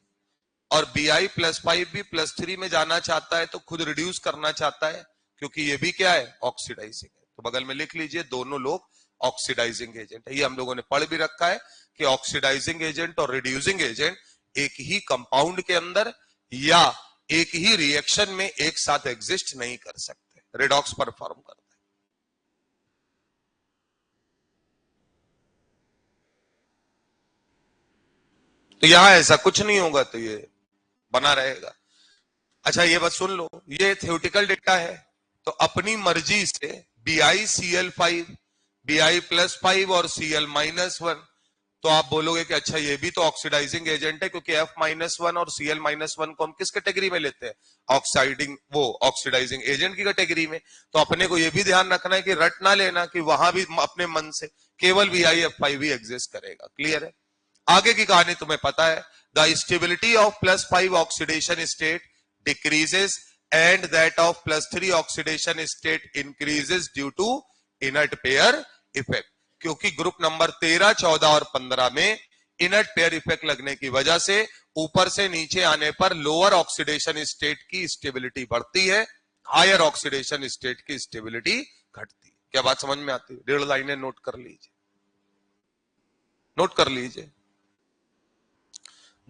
और Bi+5 भी +3 में जाना चाहता है तो खुद रिड्यूस करना चाहता है, क्योंकि ये भी क्या है? ऑक्सीडाइजिंग है। तो बगल में लिख लीजिए दोनों लोग ऑक्सीडाइजिंग एजेंट है। ये हम लोगों ने पढ़ भी रखा है कि ऑक्सीडाइजिंग एजेंट और रिड्यूसिंग एजेंट एक ही कंपाउंड के अंदर या एक ही रिएक्शन में एक साथ एग्जिस्ट नहीं कर सकते, रेडॉक्स परफॉर्म करते हैं। तो यहां ऐसा कुछ नहीं होगा, तो ये बना रहेगा। अच्छा ये बस सुन लो, ये थ्योरेटिकल डेटा है, तो अपनी मर्जी से BiCl5, Bi+5 और Cl-1 तो आप बोलोगे कि अच्छा ये भी तो ऑक्सीडाइजिंग एजेंट है, क्योंकि F-1 और Cl-1 को हम किस कैटेगरी में लेते हैं? ऑक्साइडिंग, वो ऑक्सीडाइजिंग एजेंट की कैटेगरी में। तो अपने को ये भी ध्यान रखना है कि रट ना लेना कि वहां भी अपने मन से केवल ViF5 ही एग्जिस्ट करेगा। क्लियर है? आगे की कहानी तुम्हें पता है। The stability of +5 oxidation state decreases and that of +3 oxidation state increases due to inert pair effect. क्योंकि ग्रुप नंबर 13, 14 और 15 में इनर्ट पेयर इफेक्ट लगने की वजह से ऊपर से नीचे आने पर लोअर ऑक्सीडेशन स्टेट की स्टेबिलिटी बढ़ती है, हायर ऑक्सीडेशन स्टेट की स्टेबिलिटी घटती है। क्या बात समझ में आती है? 1.5 लाइनें नोट कर लीजिए, नोट कर लीजिए।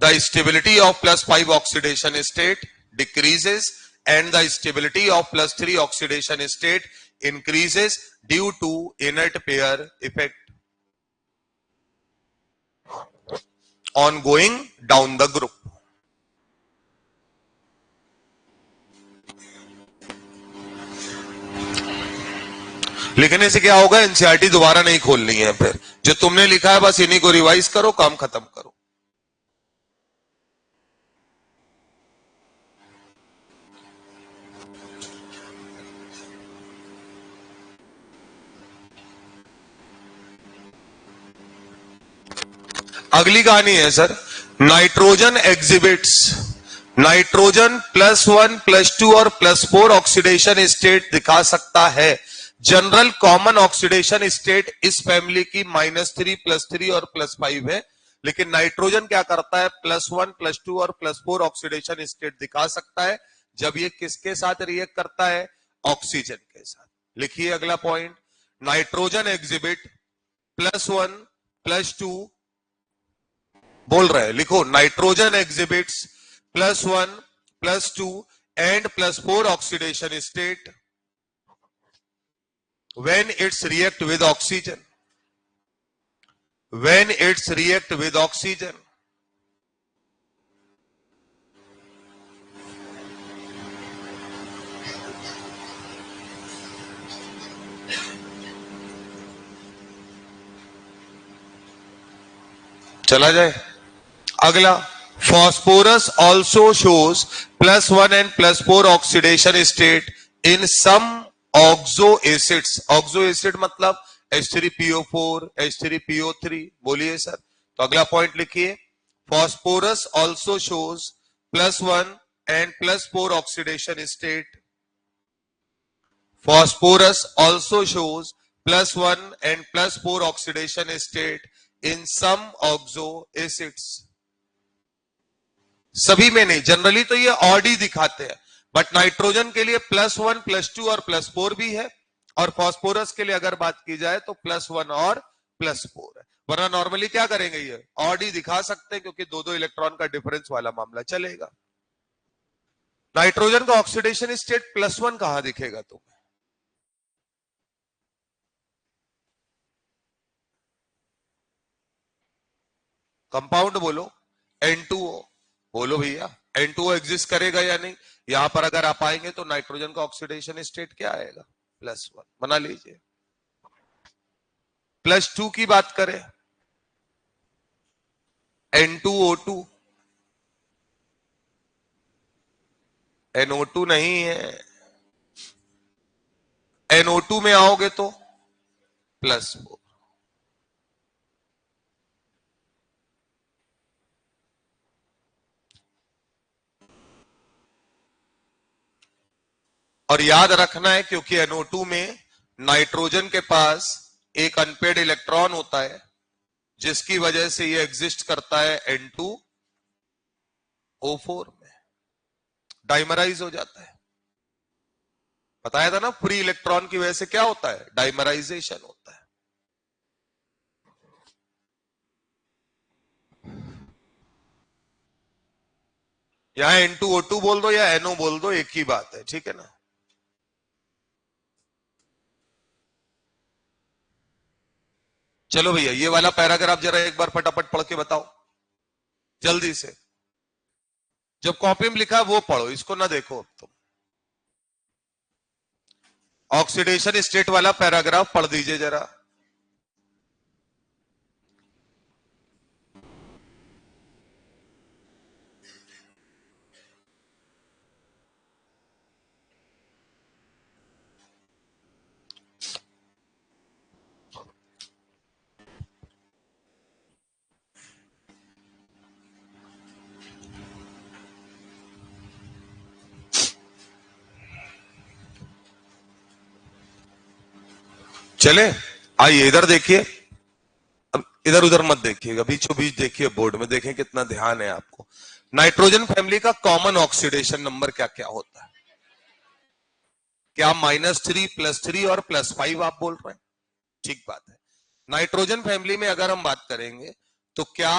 The stability of +5 oxidation state decreases and the stability of +3 oxidation state increases due to inert pair effect on going down the group. लिखने से क्या होगा? एनसीईआरटी दोबारा नहीं खोलनी है, फिर जो तुमने लिखा है बस इन्हीं को रिवाइज करो, काम खत्म करो। अगली कहानी है सर, नाइट्रोजन एग्जिबिट्स, नाइट्रोजन +1, +2 और +4 ऑक्सीडेशन स्टेट दिखा सकता है। जनरल कॉमन ऑक्सीडेशन स्टेट इस फैमिली की -3, +3 और +5 है, लेकिन नाइट्रोजन क्या करता है? +1, +2 और +4 ऑक्सीडेशन स्टेट दिखा सकता है जब ये किसके साथ रिएक्ट करता है? ऑक्सीजन के साथ। लिखिए अगला पॉइंट, नाइट्रोजन एग्जिबिट +1, +2, बोल रहे हैं, लिखो, nitrogen exhibits +1, +2 and +4 oxidation state when it's react with oxygen, when it's react with oxygen. चला जाए अगला, phosphorus also shows +1 and +4 oxidation state in some oxo acids. Oxo acid मतलब H3PO4, H3PO3। बोलिए sir. तो अगला पॉइंट लिखिए, phosphorus also shows +1 and +4 oxidation state. Phosphorus also shows +1 and +4 oxidation state in some oxo acids. सभी में नहीं, generally तो ये ऑड ही दिखाते हैं, बट नाइट्रोजन के लिए +1, +2 और +4 भी है, और फॉस्फोरस के लिए अगर बात की जाए तो +1 और +4 है। वरना नॉर्मली क्या करेंगे? ये ऑड ही दिखा सकते हैं, क्योंकि 2-2 इलेक्ट्रॉन का डिफरेंस वाला मामला चलेगा। नाइट्रोजन का ऑक्सीडेशन स्टेट +1 कहां दिखेगा तुम्हें? कंपाउंड बोलो, N2O बोलो भैया, N2O एग्जिस्ट करेगा या नहीं? यहां पर अगर आप आएंगे तो नाइट्रोजन का ऑक्सीडेशन स्टेट क्या आएगा? +1 बना लीजिए। +2 की बात करें, N2O2, NO2 नहीं है, NO2 में आओगे तो +4। और याद रखना है, क्योंकि NO2 में नाइट्रोजन के पास एक अनपेड इलेक्ट्रॉन होता है, जिसकी वजह से ये एग्जिस्ट करता है N2O4 में, डाइमराइज हो जाता है। बताया था ना, फ्री इलेक्ट्रॉन की वजह से क्या होता है? डाइमराइजेशन होता है। यहां N2O2 बोल दो या NO बोल दो, एक ही बात है, ठीक है ना। चलो भैया, ये वाला पैराग्राफ जरा एक बार फटाफट पढ़ के बताओ जल्दी से। जब कॉपी में लिखा वो पढ़ो, इसको ना देखो तुम। ऑक्सीडेशन स्टेट वाला पैराग्राफ पढ़ दीजिए जरा। चले, आइए इधर देखिए, अब इधर उधर मत देखिएगा, बीचों बीच देखिए, बोर्ड में देखें कितना ध्यान है आपको। नाइट्रोजन फैमिली का कॉमन ऑक्सीडेशन नंबर क्या क्या होता है? क्या -3, +3 और +5 आप बोल रहे हैं? ठीक बात है। नाइट्रोजन फैमिली में अगर हम बात करेंगे तो क्या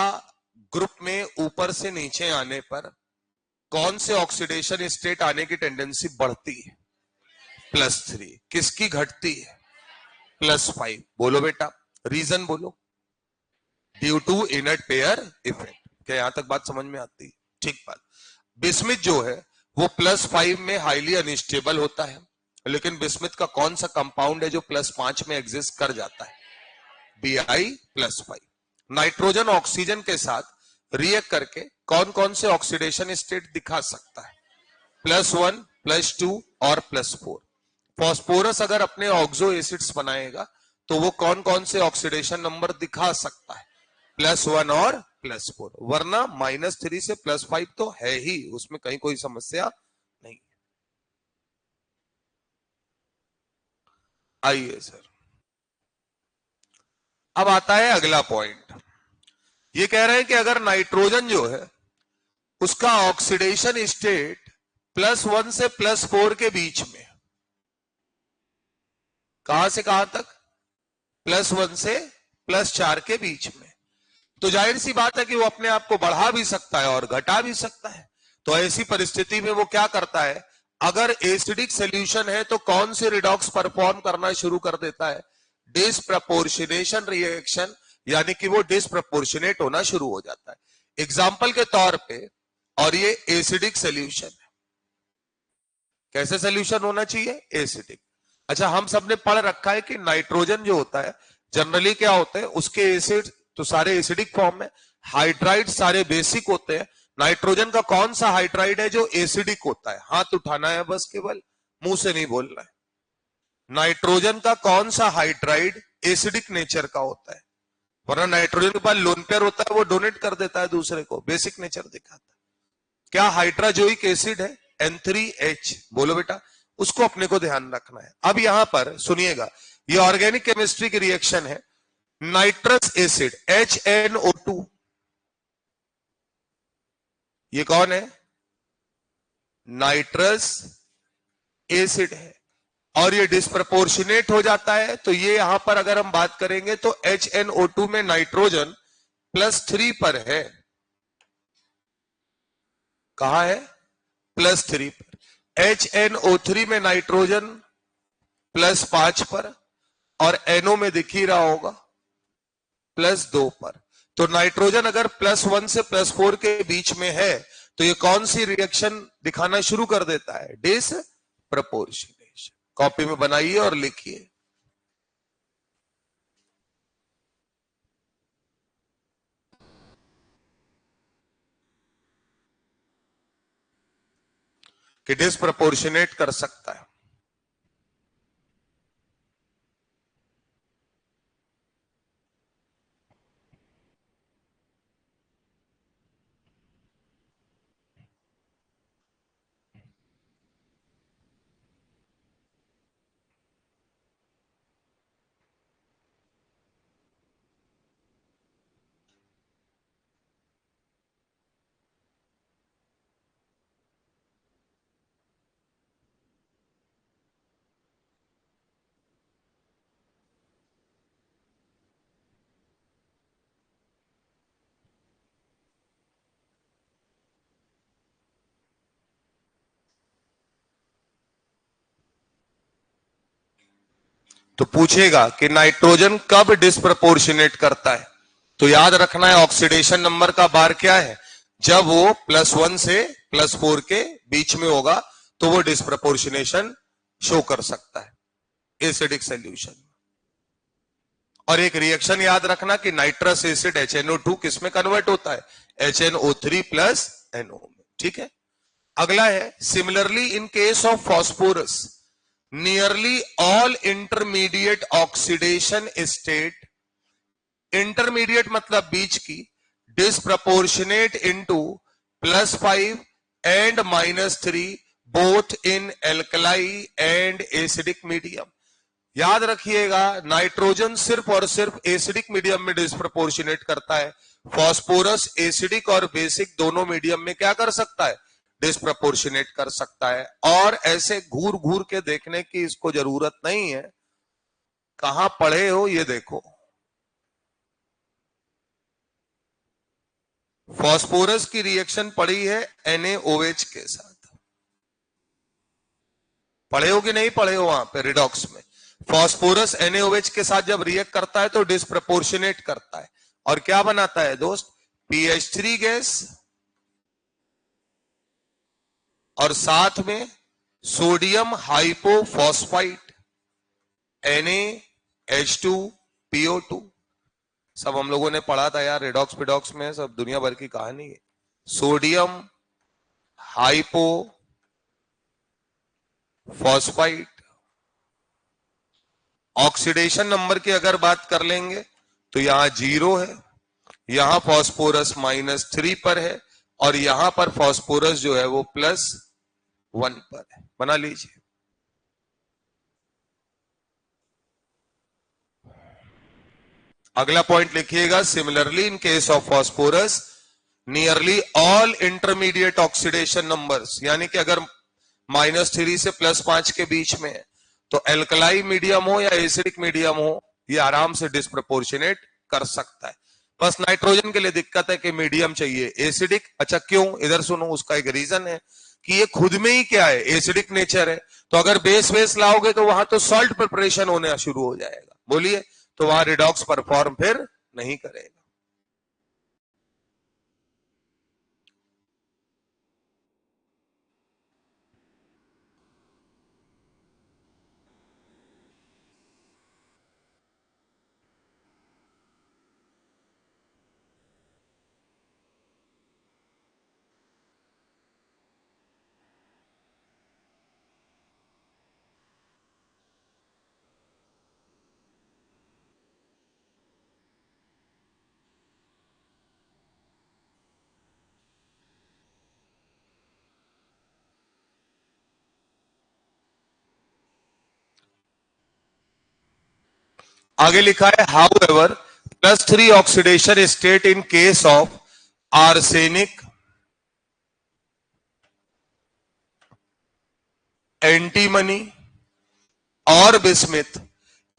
ग्रुप में ऊपर से नीचे आने पर कौन से ऑक्सीडेशन स्टेट आने की टेंडेंसी बढ़ती है? +3। किसकी घटती है? +5। बोलो बेटा, रीजन बोलो। Due to inert pair effect. क्या यहां तक बात समझ में आती है? ठीक बात। बिस्मिथ जो है वो +5 में हाईली अनस्टेबल होता है, लेकिन बिस्मिथ का कौन सा कंपाउंड है जो +5 में एग्जिस्ट कर जाता है? Bi+5। नाइट्रोजन ऑक्सीजन के साथ रिएक्ट करके कौन कौन से ऑक्सीडेशन स्टेट दिखा सकता है? +1, +2 और +4। फॉस्फोरस अगर अपने ऑक्सो एसिड्स बनाएगा तो वो कौन कौन से ऑक्सीडेशन नंबर दिखा सकता है? +1 और +4। वरना -3 से +5 तो है ही, उसमें कहीं कोई समस्या नहीं। आइए सर, अब आता है अगला पॉइंट। ये कह रहे हैं कि अगर नाइट्रोजन जो है उसका ऑक्सीडेशन स्टेट +1 से +4 के बीच में, कहां से कहां तक? +1 से +4 के बीच में, तो जाहिर सी बात है कि वो अपने आप को बढ़ा भी सकता है और घटा भी सकता है। तो ऐसी परिस्थिति में वो क्या करता है? अगर एसिडिक सॉल्यूशन है तो कौन सी रिडॉक्स परफॉर्म करना शुरू कर देता है? डिस्प्रपोर्शनेशन रिएक्शन, यानी कि वो डिस्प्रपोर्शनेट होना शुरू हो जाता है। एग्जाम्पल के तौर पे, और ये एसिडिक सॉल्यूशन है, कैसे सॉल्यूशन होना चाहिए? एसिडिक। अच्छा, हम सबने पढ़ रखा है कि नाइट्रोजन जो होता है जनरली क्या होता है, उसके एसिड तो सारे एसिडिक फॉर्म में, हाइड्राइड सारे बेसिक होते हैं। नाइट्रोजन का कौन सा हाइड्राइड है जो एसिडिक होता है? हाथ उठाना है बस, केवल मुंह से नहीं बोलना है। नाइट्रोजन का कौन सा हाइड्राइड एसिडिक नेचर का होता है? वरना नाइट्रोजन के पास लोन पेयर होता है, वो डोनेट कर देता है दूसरे को, बेसिक नेचर दिखाता है। क्या हाइड्राजोइक एसिड है? N3H। बोलो बेटा, उसको अपने को ध्यान रखना है। अब यहां पर सुनिएगा, ये ऑर्गेनिक केमिस्ट्री की रिएक्शन है। नाइट्रस एसिड HNO2, ये कौन है? नाइट्रस एसिड है, और ये डिस्प्रपोर्शनेट हो जाता है। तो ये यहां पर अगर हम बात करेंगे तो HNO2 में नाइट्रोजन +3 पर है। कहां है? +3 पर। HNO3 में नाइट्रोजन +5 पर, और NO में दिख ही रहा होगा +2 पर। तो नाइट्रोजन अगर +1 से +4 के बीच में है तो ये कौन सी रिएक्शन दिखाना शुरू कर देता है? डिस्प्रपोर्शनेशन। कॉपी में बनाइए और लिखिए। कि डिस्प्रपोर्शनेट कर सकता है। तो पूछेगा कि नाइट्रोजन कब डिस्प्रपोर्शनेट करता है, तो याद रखना है ऑक्सीडेशन नंबर का बार क्या है? जब वो +1 से +4 के बीच में होगा तो वो डिस्प्रपोर्शनेशन शो कर सकता है एसिडिक सॉल्यूशन। और एक रिएक्शन याद रखना कि नाइट्रस एसिड HNO2 किस में कन्वर्ट होता है? HNO3 + NO में। ठीक है, अगला है similarly in case of phosphorus nearly all intermediate oxidation state, intermediate मतलब बीच की, disproportionate into +5 and -3 both in alkali and acidic medium. याद रखिएगा, नाइट्रोजन सिर्फ और सिर्फ एसिडिक मीडियम में डिस्प्रपोर्शनेट करता है। फॉस्फोरस एसिडिक और बेसिक दोनों मीडियम में क्या कर सकता है? डिस्प्रपोर्शनेट कर सकता है। और ऐसे घूर घूर के देखने की इसको जरूरत नहीं है, कहां पढ़े हो ये देखो। फॉस्फोरस की रिएक्शन पड़ी है NaOH के साथ, पढ़े हो कि नहीं पढ़े हो? वहां पे रिडॉक्स में फॉस्फोरस NaOH के साथ जब रिएक्ट करता है तो डिस्प्रपोर्शनेट करता है और क्या बनाता है दोस्त? PH3 गैस और साथ में सोडियम हाइपोफॉस्फाइट NaH2PO2। सब हम लोगों ने पढ़ा था यार, रिडॉक्स पिडॉक्स में, सब दुनिया भर की कहानी है। Sodium hypophosphite. ऑक्सीडेशन नंबर की अगर बात कर लेंगे तो यहां 0 है, यहां फॉस्फोरस -3 पर है और यहां पर फॉस्फोरस जो है वो +1 पर है। बना लीजिए। अगला पॉइंट लिखिएगा, similarly in case of phosphorus nearly all intermediate oxidation numbers, यानी कि अगर -3 से +5 के बीच में है तो एल्कलाई मीडियम हो या एसिडिक मीडियम हो, ये आराम से डिस्प्रपोर्शनेट कर सकता है। बस नाइट्रोजन के लिए दिक्कत है कि मीडियम चाहिए, एसिडिक। अच्छा क्यों? इधर सुनो, उसका एक रीजन है कि ये खुद में ही क्या है? एसिडिक नेचर है। तो अगर बेस लाओगे तो वहां तो सॉल्ट प्रिपरेशन होना शुरू हो जाएगा, बोलिए, तो वहां रिडॉक्स परफॉर्म फिर नहीं करेगा। आगे लिखा है, how ever +3 oxidation state in case of arsenic, antimony और bismuth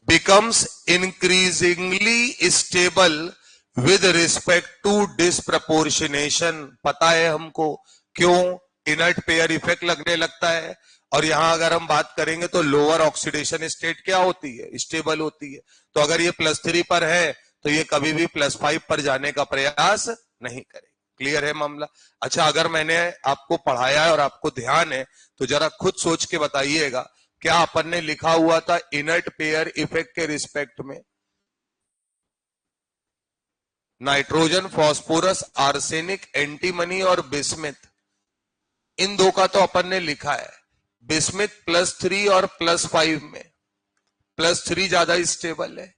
becomes increasingly stable with respect to disproportionation। पता है हमको क्यों? इनर्ट पेयर इफेक्ट लगने लगता है। और यहां अगर हम बात करेंगे तो लोअर ऑक्सीडेशन स्टेट क्या होती है? स्टेबल होती है। तो अगर ये +3 पर है तो ये कभी भी +5 पर जाने का प्रयास नहीं करेगा। क्लियर है मामला? अच्छा, अगर मैंने आपको पढ़ाया है और आपको ध्यान है तो जरा खुद सोच के बताइएगा, क्या अपन ने लिखा हुआ था इनर्ट पेयर इफेक्ट के रिस्पेक्ट में? नाइट्रोजन, फॉस्फोरस, आर्सेनिक, एंटीमनी और बिस्मिथ, इन दो का तो अपन ने लिखा है। बिस्मिथ +3 और +5 में +3 ज्यादा स्टेबल है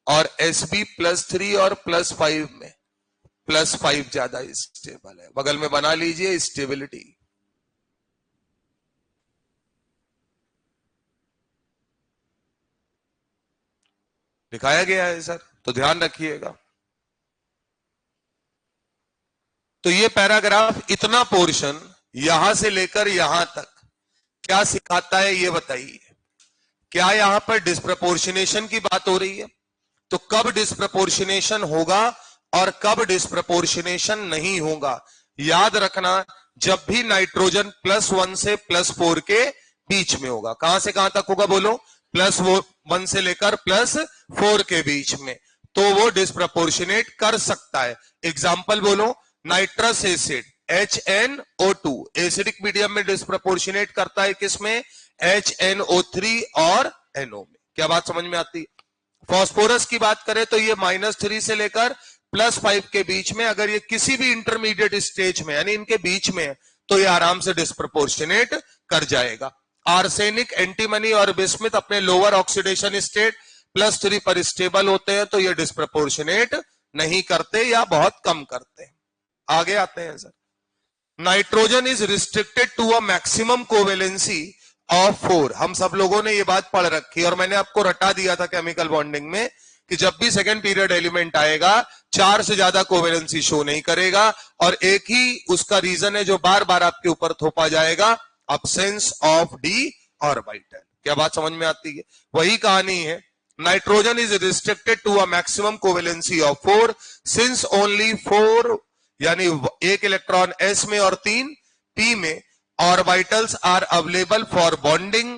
और Sb +3 और +5 में +5 ज्यादा स्टेबल है। बगल में बना लीजिए स्टेबिलिटी। दिखाया गया है सर, तो ध्यान रखिएगा। तो ये पैराग्राफ, इतना पोर्शन यहां से लेकर यहां तक क्या सिखाता है ये बताइए। क्या यहां पर डिस्प्रपोर्शनेशन की बात हो रही है? तो कब डिस्प्रपोर्शनेशन होगा और कब डिस्प्रपोर्शनेशन नहीं होगा? याद रखना, जब भी नाइट्रोजन +1 से +4 के बीच में होगा। कहां से कहां तक होगा बोलो? +1 से लेकर +4 के बीच में, तो वो डिस्प्रपोर्शनेट कर सकता है। एग्जाम्पल बोलो, nitrous acid HNO2 acidic medium में डिस्प्रपोर्शनेट करता है किसमें? HNO3 और NO में। क्या बात समझ में आती है? फॉस्फोरस की बात करें तो ये -3 से लेकर +5 के बीच में, अगर ये किसी भी इंटरमीडिएट स्टेज में यानी इनके बीच में है तो ये आराम से डिस्प्रपोर्शनेट कर जाएगा। आर्सेनिक, एंटीमनी और बिस्मिथ अपने लोअर ऑक्सीडेशन स्टेट +3 पर स्टेबल होते हैं तो ये डिस्प्रपोर्शनेट नहीं करते या बहुत कम करते हैं। आगे आते हैं sir. Nitrogen is restricted to a maximum covalency of 4, हम सब लोगों ने ये बात पढ़ रखी और मैंने आपको रटा दिया था केमिकल बॉन्डिंग में कि जब भी सेकंड पीरियड एलिमेंट आएगा 4 से ज्यादा कोवेलेंसी शो नहीं करेगा, और एक ही उसका रीजन है जो बार बार आपके ऊपर थोपा जाएगा, अब्सेंस ऑफ डी ऑर्बिटल। क्या बात समझ में आती है? वही कहानी है, nitrogen is restricted to a maximum covalency of 4 since only 4 यानी एक इलेक्ट्रॉन s में और 3 p में orbitals are available for bonding.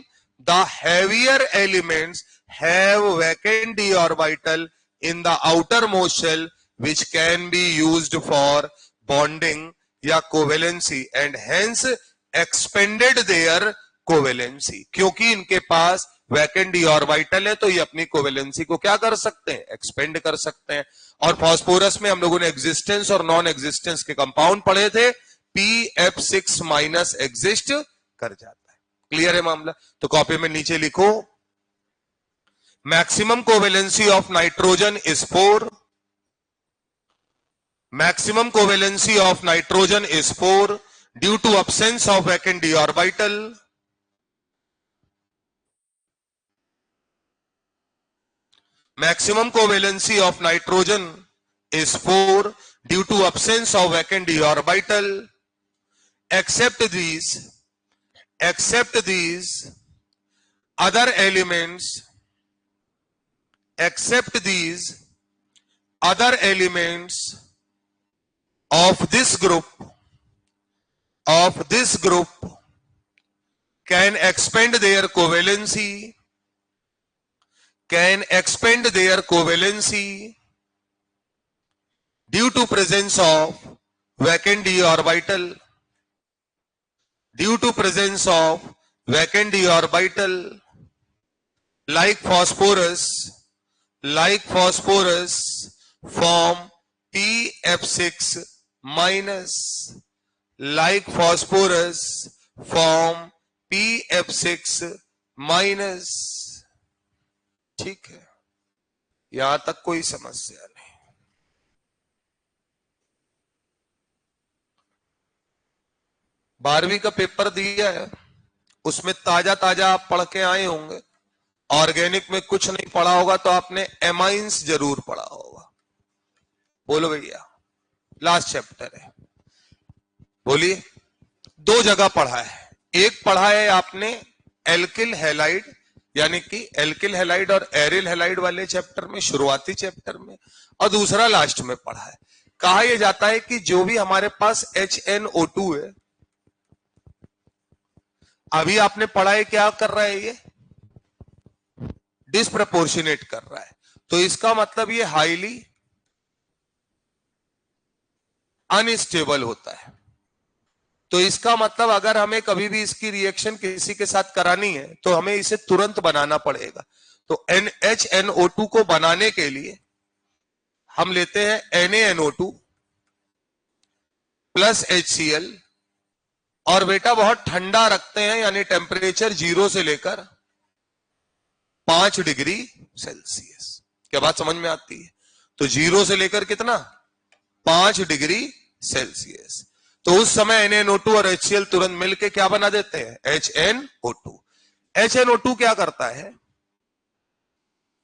The heavier elements have vacant d orbital in the outermost shell which can be used for bonding या covalency and hence expanded their covalency. क्योंकि इनके पास vacant d orbital है तो ये अपनी covalency को क्या कर सकते हैं? एक्सपेंड कर सकते हैं। और फास्फोरस में हम लोगों ने एग्जिस्टेंस और नॉन एग्जिस्टेंस के कंपाउंड पढ़े थे, PF6 माइनस एग्जिस्ट कर जाता है। क्लियर है मामला? तो कॉपी में नीचे लिखो, maximum covalency of nitrogen is 4, maximum covalency of nitrogen is 4 due to absence of vacant d orbital. Maximum covalency of nitrogen is 4 due to absence of vacant d orbital. Except these other elements of this group can expand their covalency due to presence of vacant d orbital, like phosphorus form PF6 minus, like phosphorus form PF6 minus. ठीक है, यहां तक कोई समस्या नहीं। बारहवीं का paper दिया है, उसमें ताजा ताजा आप पढ़ के आए होंगे। ऑर्गेनिक में कुछ नहीं पढ़ा होगा तो आपने एमाइंस जरूर पढ़ा होगा। बोलो भैया, लास्ट चैप्टर है, बोलिए। 2 जगह पढ़ा है, एक पढ़ा है आपने एल्किल हैलाइड यानी कि एल्किल हैलाइड और एरिल हैलाइड वाले चैप्टर में, शुरुआती चैप्टर में, और दूसरा लास्ट में पढ़ा है। कहा यह जाता है कि जो भी हमारे पास HNO2 है, अभी आपने पढ़ा है क्या कर रहा है, ये डिस्प्रपोर्शनेट कर रहा है, तो इसका मतलब ये हाईली अनस्टेबल होता है। तो इसका मतलब अगर हमें कभी भी इसकी रिएक्शन किसी के साथ करानी है तो हमें इसे तुरंत बनाना पड़ेगा। तो HNO2 को बनाने के लिए हम लेते हैं NaNO2 प्लस HCl, और बेटा बहुत ठंडा रखते हैं, यानी टेम्परेचर 0 से लेकर 5 डिग्री सेल्सियस। क्या बात समझ में आती है? तो 0 से लेकर कितना? 5 डिग्री सेल्सियस। तो उस समय NaNO2 और HCl तुरंत मिलके क्या बना देते हैं? HNO2। HNO2 क्या करता है?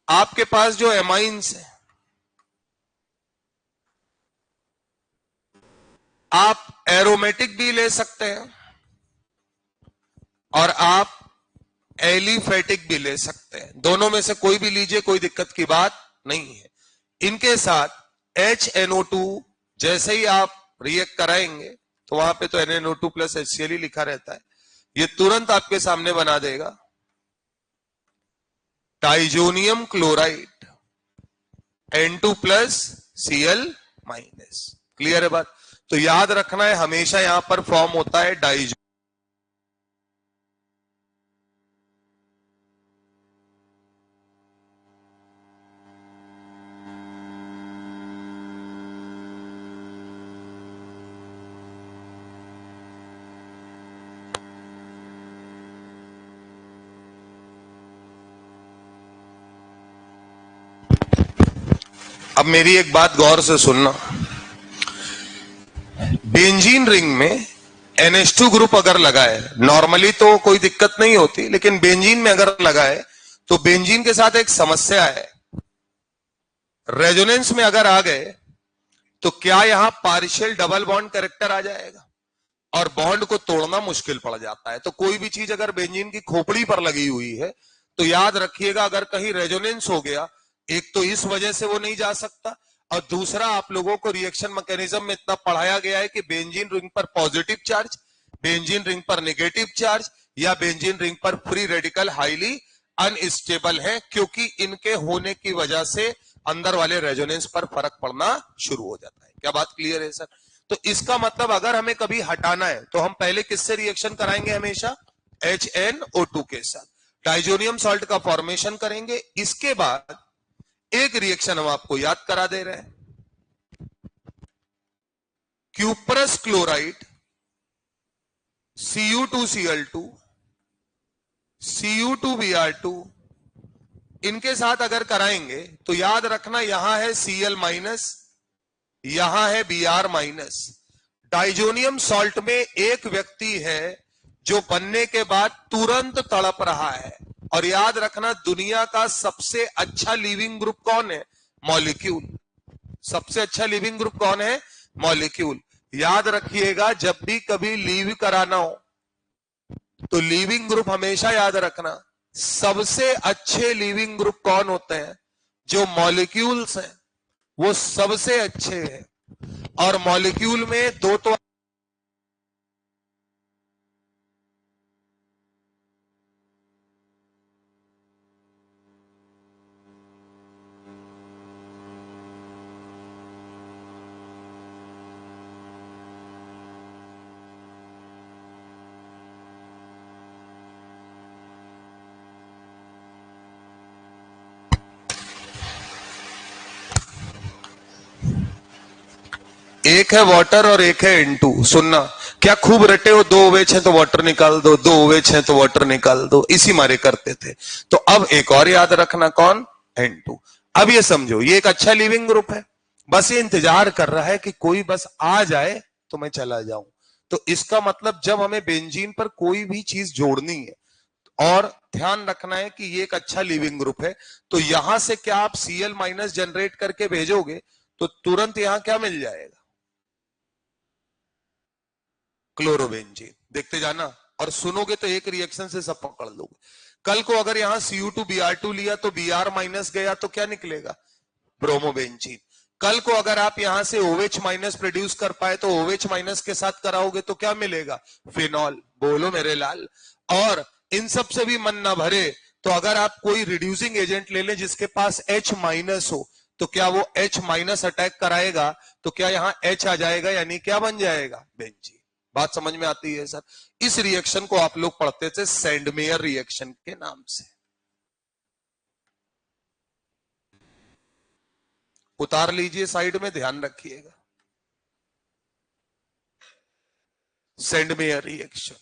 आपके पास जो एमाइंस है, आप एरोमेटिक भी ले सकते हैं और आप एलिफेटिक भी ले सकते हैं। दोनों में से कोई भी लीजिए, कोई दिक्कत की बात नहीं है। इनके साथ HNO2 जैसे ही आप रिएक्ट कराएंगे तो वहां पे तो NaNO2 प्लस HCl ही लिखा रहता है, ये तुरंत आपके सामने बना देगा diazonium chloride N2 plus Cl minus. Clear है बात? तो याद रखना है, हमेशा यहां पर फॉर्म होता है डाइजो। अब मेरी एक बात गौर से सुनना, बेंजीन रिंग में NH2 ग्रुप अगर लगाए, नॉर्मली तो कोई दिक्कत नहीं होती, लेकिन बेंजीन में अगर लगाए तो बेंजीन के साथ एक समस्या है, रेजोनेंस में अगर आ गए तो क्या यहां पार्शियल डबल बॉन्ड कैरेक्टर आ जाएगा और बॉन्ड को तोड़ना मुश्किल पड़ जाता है। तो कोई भी चीज अगर बेंजीन की खोपड़ी पर लगी हुई है तो याद रखिएगा, अगर कहीं रेजोनेंस हो गया, एक तो इस वजह से वो नहीं जा सकता, और दूसरा आप लोगों को रिएक्शन मैकेनिज्म में इतना पढ़ाया गया है कि बेंजीन रिंग पर पॉजिटिव चार्ज, बेंजीन रिंग पर नेगेटिव चार्ज या बेंजीन रिंग पर फ्री रेडिकल हाईली अनस्टेबल है, क्योंकि इनके होने की वजह से अंदर वाले रेजोनेंस पर फर्क पड़ना शुरू हो जाता है। क्या बात क्लियर है सर? तो इसका मतलब अगर हमें कभी हटाना है तो हम पहले किससे रिएक्शन कराएंगे? हमेशा HNO2 के साथ डाइजोनियम सॉल्ट का फॉर्मेशन करेंगे। इसके बाद एक रिएक्शन हम आपको याद करा दे रहे हैं, क्यूप्रस क्लोराइड Cu2Cl2 Cu2Br2, इनके साथ अगर कराएंगे तो याद रखना यहां है Cl-, यहां है Br-। डाइजोनियम सॉल्ट में एक व्यक्ति है जो बनने के बाद तुरंत तड़प रहा है, और याद रखना दुनिया का सबसे अच्छा लिविंग ग्रुप कौन है? मॉलिक्यूल। सबसे अच्छा लिविंग ग्रुप कौन है? मॉलिक्यूल। याद रखिएगा, जब भी कभी लीव कराना हो तो लिविंग ग्रुप हमेशा याद रखना, सबसे अच्छे लिविंग ग्रुप कौन होते हैं? जो मॉलिक्यूल्स हैं वो सबसे अच्छे हैं, और मॉलिक्यूल में दो तो एक है वाटर और एक है N2। सुनना, क्या खूब रटे हो, 2 OH है तो वाटर निकाल दो, 2 OH है तो वाटर निकाल दो, इसी मारे करते थे। तो अब एक और याद रखना, कौन? N2। अब ये समझो, ये एक अच्छा लिविंग ग्रुप है, बस ये इंतजार कर रहा है कि कोई बस आ जाए तो मैं चला जाऊं। तो इसका मतलब जब हमें बेंजीन पर कोई भी चीज जोड़नी है, और ध्यान रखना है कि ये एक अच्छा लिविंग ग्रुप है, तो यहां से क्या आप Cl- जनरेट करके भेजोगे तो तुरंत यहां क्या मिल जाएगा? क्लोरोबेंजीन। देखते जाना, और सुनोगे तो एक रिएक्शन से सब पकड़ लोगे। कल को अगर यहां Cu2Br2 लिया तो Br- गया तो क्या निकलेगा? ब्रोमोबेंजीन। कल को अगर आप यहां से OH- प्रोड्यूस कर पाए तो OH- के साथ कराओगे तो क्या मिलेगा? फिनॉल। बोलो मेरे लाल। और इन सब से भी मन ना भरे तो अगर आप कोई रिड्यूसिंग एजेंट ले लें जिसके पास H- हो, तो क्या वो H- अटैक कराएगा तो क्या यहां H आ जाएगा, यानी क्या बन जाएगा? बेंजीन। बात समझ में आती है सर? इस रिएक्शन को आप लोग पढ़ते थे सैंडमेयर रिएक्शन के नाम से। उतार लीजिए साइड में, ध्यान रखिएगा, सैंडमेयर रिएक्शन।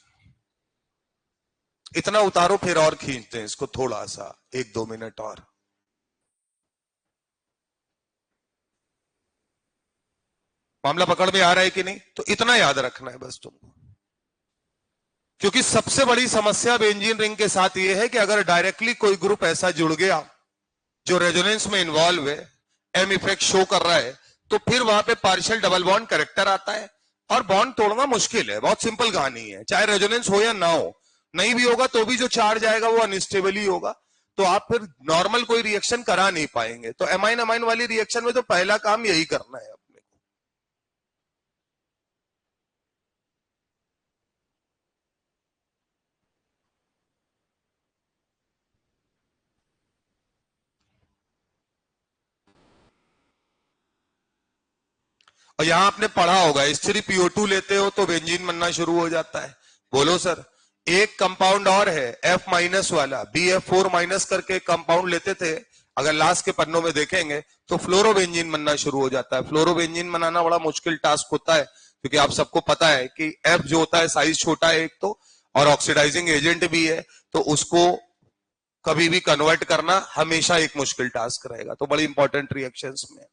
इतना उतारो, फिर और खींचते हैं इसको थोड़ा सा, 1-2 मिनट और। मामला पकड़ में आ रहा है कि नहीं? तो इतना याद रखना है बस तुमको, क्योंकि सबसे बड़ी समस्या बेंजीन रिंग के साथ यह है कि अगर डायरेक्टली कोई ग्रुप ऐसा जुड़ गया जो रेजोनेंस में इन्वॉल्व है, एम इफेक्ट शो कर रहा है, तो फिर वहां पे पार्शियल डबल बॉन्ड कैरेक्टर आता है, और बॉन्ड तोड़ना मुश्किल है। बहुत सिंपल कहानी है, चाहे रेजोनेंस हो या ना हो, नहीं भी होगा तो भी जो चार्ज आएगा वो अनस्टेबल ही होगा, तो आप फिर नॉर्मल कोई रिएक्शन करा नहीं पाएंगे। तो एमाइन अमाइन वाली रिएक्शन में तो पहला काम यही करना है अपने को। और यहां आपने पढ़ा होगा, H3PO2 लेते हो तो बेंजीन बनना शुरू हो जाता है। बोलो सर। एक कंपाउंड और है F- वाला, BF4- करके कंपाउंड लेते थे, अगर लास्ट के पन्नों में देखेंगे तो फ्लोरोबेंजीन बनना शुरू हो जाता है। फ्लोरोबेंजीन बनाना बड़ा मुश्किल टास्क होता है, क्योंकि आप सबको पता है कि F जो होता है साइज छोटा है एक तो, और ऑक्सीडाइजिंग एजेंट भी है, तो उसको कभी भी कन्वर्ट करना हमेशा एक मुश्किल टास्क रहेगा। तो बड़ी इंपॉर्टेंट रिएक्शंस में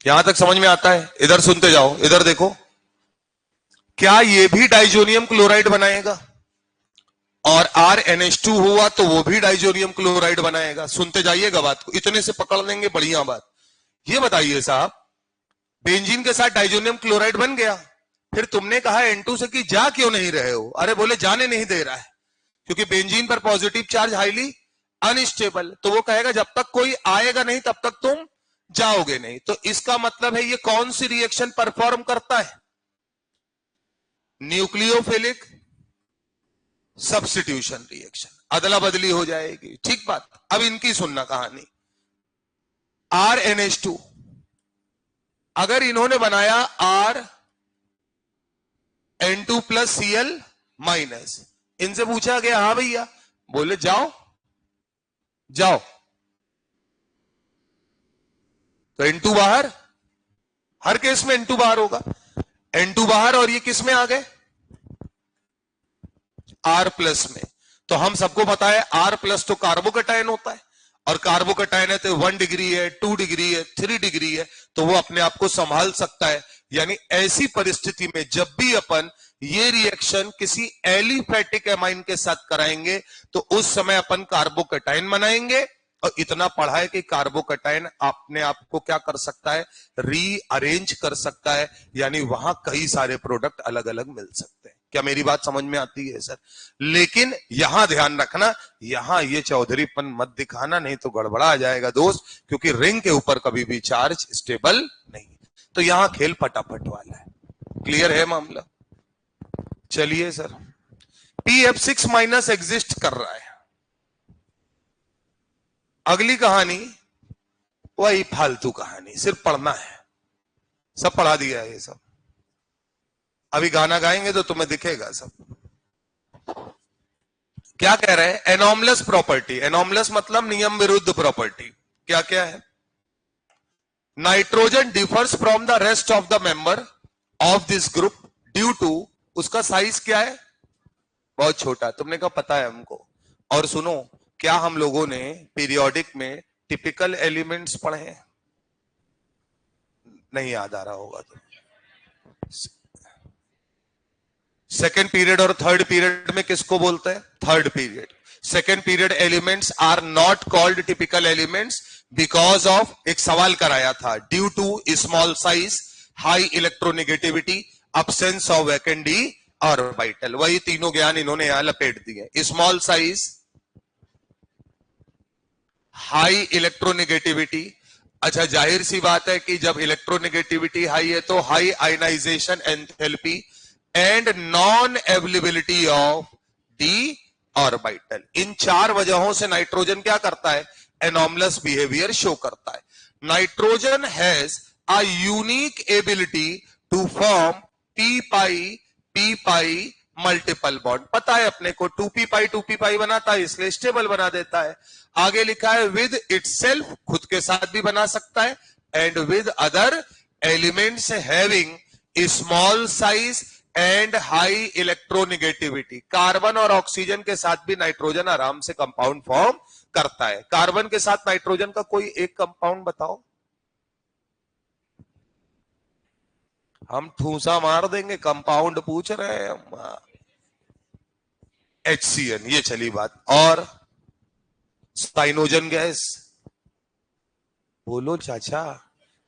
यहां तक समझ में आता है? इधर सुनते जाओ, इधर देखो, क्या ये भी डाइजोनियम क्लोराइड बनाएगा? और RNH2 हुआ तो वो भी डाइजोनियम क्लोराइड बनाएगा। सुनते जाइएगा बात को, इतने से पकड़ लेंगे बढ़िया बात। ये बताइए साहब, बेंजीन के साथ डाइजोनियम क्लोराइड बन गया, फिर तुमने कहा N2 से कि जा क्यों नहीं रहे हो? अरे बोले जाने नहीं दे रहा है, क्योंकि बेंजीन पर पॉजिटिव चार्ज हाईली अनस्टेबल, तो वो कहेगा जब तक कोई आएगा नहीं तब तक तुम जाओगे नहीं। तो इसका मतलब है ये कौन सी रिएक्शन परफॉर्म करता है? न्यूक्लियोफिलिक सब्स्टिट्यूशन रिएक्शन, अदला बदली हो जाएगी। ठीक बात। अब इनकी सुनना कहानी। RNH2 अगर इन्होंने बनाया RN2 प्लस Cl माइनस, इनसे पूछा गया हाँ भैया, बोले जाओ जाओ, तो N2 बाहर, हर केस में N2 बाहर होगा। N2 बाहर और ये किस में आ गए? R प्लस में। तो हम सबको पता है R प्लस तो कार्बोकटायन होता है, और कार्बोकटायन है तो 1 डिग्री है, 2 डिग्री है, 3 डिग्री है, तो वो अपने आप को संभाल सकता है। यानी ऐसी परिस्थिति में जब भी अपन ये रिएक्शन किसी एलिफेटिक एमाइन के साथ कराएंगे तो उस समय अपन कार्बोकटायन बनाएंगे। और इतना पढ़ा है कि कार्बोकटायन अपने आप को क्या कर सकता है? रीअरेंज कर सकता है, यानी वहां कई सारे प्रोडक्ट अलग अलग मिल सकते हैं। क्या मेरी बात समझ में आती है सर? लेकिन यहां ध्यान रखना, यहां ये चौधरीपन मत दिखाना, नहीं तो गड़बड़ा जाएगा दोस्त, क्योंकि रिंग के ऊपर कभी भी चार्ज स्टेबल नहीं। तो यहां खेल फटाफट वाला है। क्लियर है मामला? चलिए सर, PF6 माइनस एग्जिस्ट कर रहा है। अगली कहानी वही फालतू कहानी, सिर्फ पढ़ना है, सब पढ़ा दिया है ये सब। अभी गाना गाएंगे तो तुम्हें दिखेगा सब। क्या कह रहे हैं? एनॉमलस प्रॉपर्टी, एनॉमलस मतलब नियम विरुद्ध प्रॉपर्टी। क्या क्या है? Nitrogen differs from the rest of the member of this group due to, उसका साइज क्या है? बहुत छोटा। तुमने कहा पता है हमको। और सुनो, क्या हम लोगों ने पीरियोडिक में टिपिकल एलिमेंट्स पढ़े हैं? नहीं याद आ रहा होगा तो। सेकेंड पीरियड और थर्ड पीरियड में किसको बोलते हैं? Third period. Second period elements are not called typical elements because of, एक सवाल कराया था, due to small size, high electronegativity, absence of vacant d orbital. वही तीनों ज्ञान इन्होंने यहां लपेट दिए। Small size, high electronegativity. अच्छा, जाहिर सी बात है कि जब इलेक्ट्रोनेगेटिविटी हाई है तो high ionisation enthalpy and non availability of d orbital. इन चार वजहों से नाइट्रोजन क्या करता है? एनॉमलस बिहेवियर शो करता है। Nitrogen has a unique ability to form p pi multiple bond. पता है अपने को, 2p पाई बनाता है, इसलिए स्टेबल बना देता है। आगे लिखा है विद इटसेल्फ, खुद के साथ भी बना सकता है, and with other elements having small size and high electronegativity. Carbon और ऑक्सीजन के साथ भी नाइट्रोजन आराम से कंपाउंड फॉर्म करता है। कार्बन के साथ नाइट्रोजन का कोई एक कंपाउंड बताओ। हम ठूसा मार देंगे, कंपाउंड पूछ रहे हैं हम। HCN, ये चली बात। और साइनोजन गैस, बोलो चाचा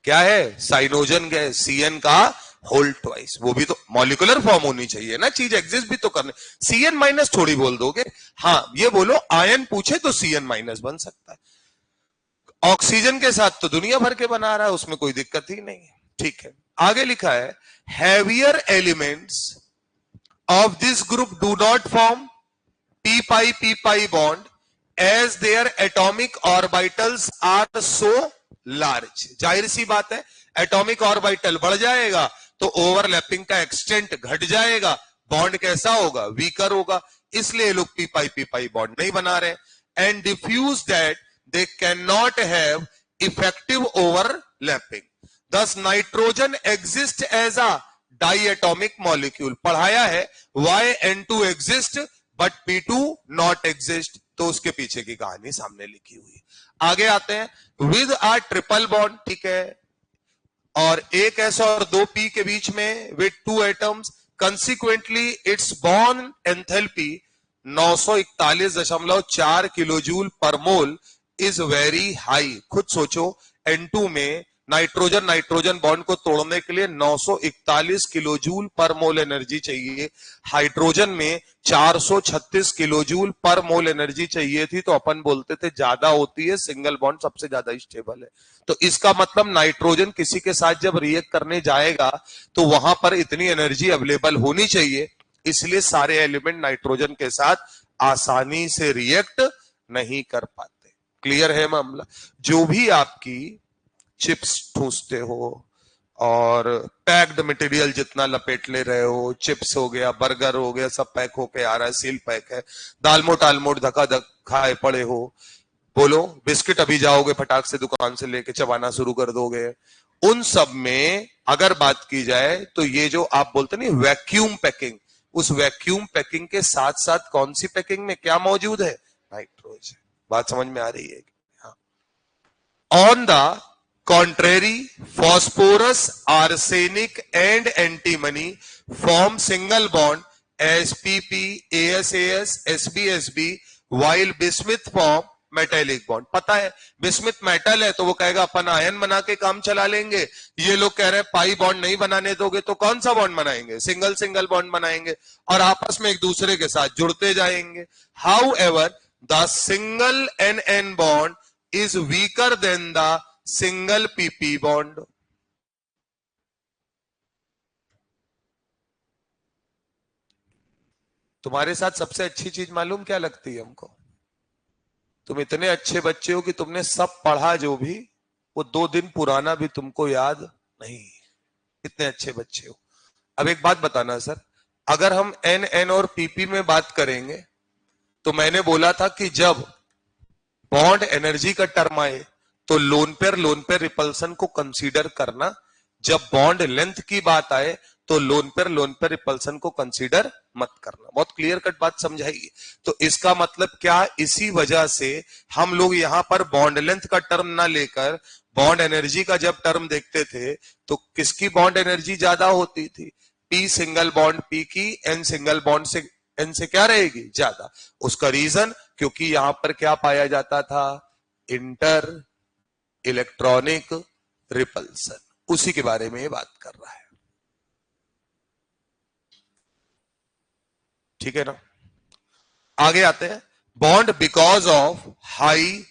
क्या है? साइनोजन गैस, CN का होल ट्वाइस। वो भी तो मॉलिक्यूलर फॉर्म होनी चाहिए ना, चीज एग्जिस्ट भी तो करने। CN माइनस थोड़ी बोल दोगे। हाँ ये बोलो, आयन पूछे तो CN माइनस बन सकता है। ऑक्सीजन के साथ तो दुनिया भर के बना रहा है, उसमें कोई दिक्कत ही नहीं है। ठीक है, आगे लिखा है heavier elements of this group do not form p pi bond as their atomic orbitals are so large। जाहिर सी बात है, एटॉमिक ऑर्बिटल बढ़ जाएगा तो ओवरलैपिंग का एक्सटेंट घट जाएगा, बॉन्ड कैसा होगा? वीकर होगा। इसलिए लोग p pi बॉन्ड नहीं बना रहे। And diffuse that they can not have effective overlapping, thus nitrogen exist as a diatomic molecule. पढ़ाया है why N2 exist but P2 not exist, तो उसके पीछे की कहानी सामने लिखी हुई। आगे आते हैं, विद अ ट्रिपल बॉन्ड। ठीक है, और एक S और दो P के बीच में with two atoms, consequently it's bond enthalpy 941.4 kilojoule पर मोल इज वेरी हाई। खुद सोचो, N2 में नाइट्रोजन नाइट्रोजन बॉन्ड को तोड़ने के लिए 941 किलोजूल पर मोल एनर्जी चाहिए, हाइड्रोजन में 436 किलोजूल पर मोल एनर्जी चाहिए थी। तो अपन बोलते थे ज्यादा होती है, सिंगल बॉन्ड सबसे ज्यादा स्टेबल है। तो इसका मतलब नाइट्रोजन किसी के साथ जब रिएक्ट करने जाएगा तो वहां पर इतनी एनर्जी अवेलेबल होनी चाहिए, इसलिए सारे एलिमेंट नाइट्रोजन के साथ आसानी से रिएक्ट नहीं कर पाते। क्लियर है मामला? जो भी आपकी चिप्स ठूसते हो और पैक्ड मटेरियल जितना लपेट ले रहे हो, चिप्स हो गया, बर्गर हो गया, सब पैक होके आ रहा है, सील पैक है, दालमोट आलमोट धक्का धक खाए पड़े हो, बोलो बिस्किट अभी जाओगे फटाक से दुकान से लेके चबाना शुरू कर दोगे। उन सब में अगर बात की जाए तो ये जो आप बोलते नहीं वैक्यूम पैकिंग, उस वैक्यूम पैकिंग के साथ साथ कौन सी पैकिंग में क्या मौजूद है? नाइट्रोजन। बात समझ में आ रही है? हाँ। On the contrary, phosphorus, arsenic and antimony form single bond spp, ASAS, SbSb, while bismuth form metallic bond. पता है बिस्मिथ मेटल है तो वो कहेगा अपन आयन बना के काम चला लेंगे। ये लोग कह रहे हैं पाई बॉन्ड नहीं बनाने दोगे तो कौन सा बॉन्ड बनाएंगे? सिंगल सिंगल बॉन्ड बनाएंगे और आपस में एक दूसरे के साथ जुड़ते जाएंगे। How ever the single NN bond is weaker then the single PP bond. तुम्हारे साथ सबसे अच्छी चीज मालूम क्या लगती है हमको? तुम इतने अच्छे बच्चे हो कि तुमने सब पढ़ा, जो भी वो 2 दिन पुराना भी तुमको याद नहीं। इतने अच्छे बच्चे हो। अब एक बात बताना सर, अगर हम NN और PP में बात करेंगे तो मैंने बोला था कि जब बॉन्ड एनर्जी का टर्म आए तो लोन पेयर रिपल्सन को कंसीडर करना, जब बॉन्ड लेंथ की बात आए तो लोन पेयर रिपल्सन को कंसीडर मत करना। बहुत क्लियर कट बात समझाइए। तो इसका मतलब क्या, इसी वजह से हम लोग यहां पर बॉन्ड लेंथ का टर्म ना लेकर बॉन्ड एनर्जी का जब टर्म देखते थे तो किसकी बॉन्ड एनर्जी ज्यादा होती थी? P सिंगल बॉन्ड P की N सिंगल बॉन्ड से N से क्या रहेगी? ज्यादा। उसका रीजन, क्योंकि यहां पर क्या पाया जाता था? Inter electronic repulsion. उसी के बारे में ये बात कर रहा है। ठीक है ना? आगे आते हैं। Bond because of high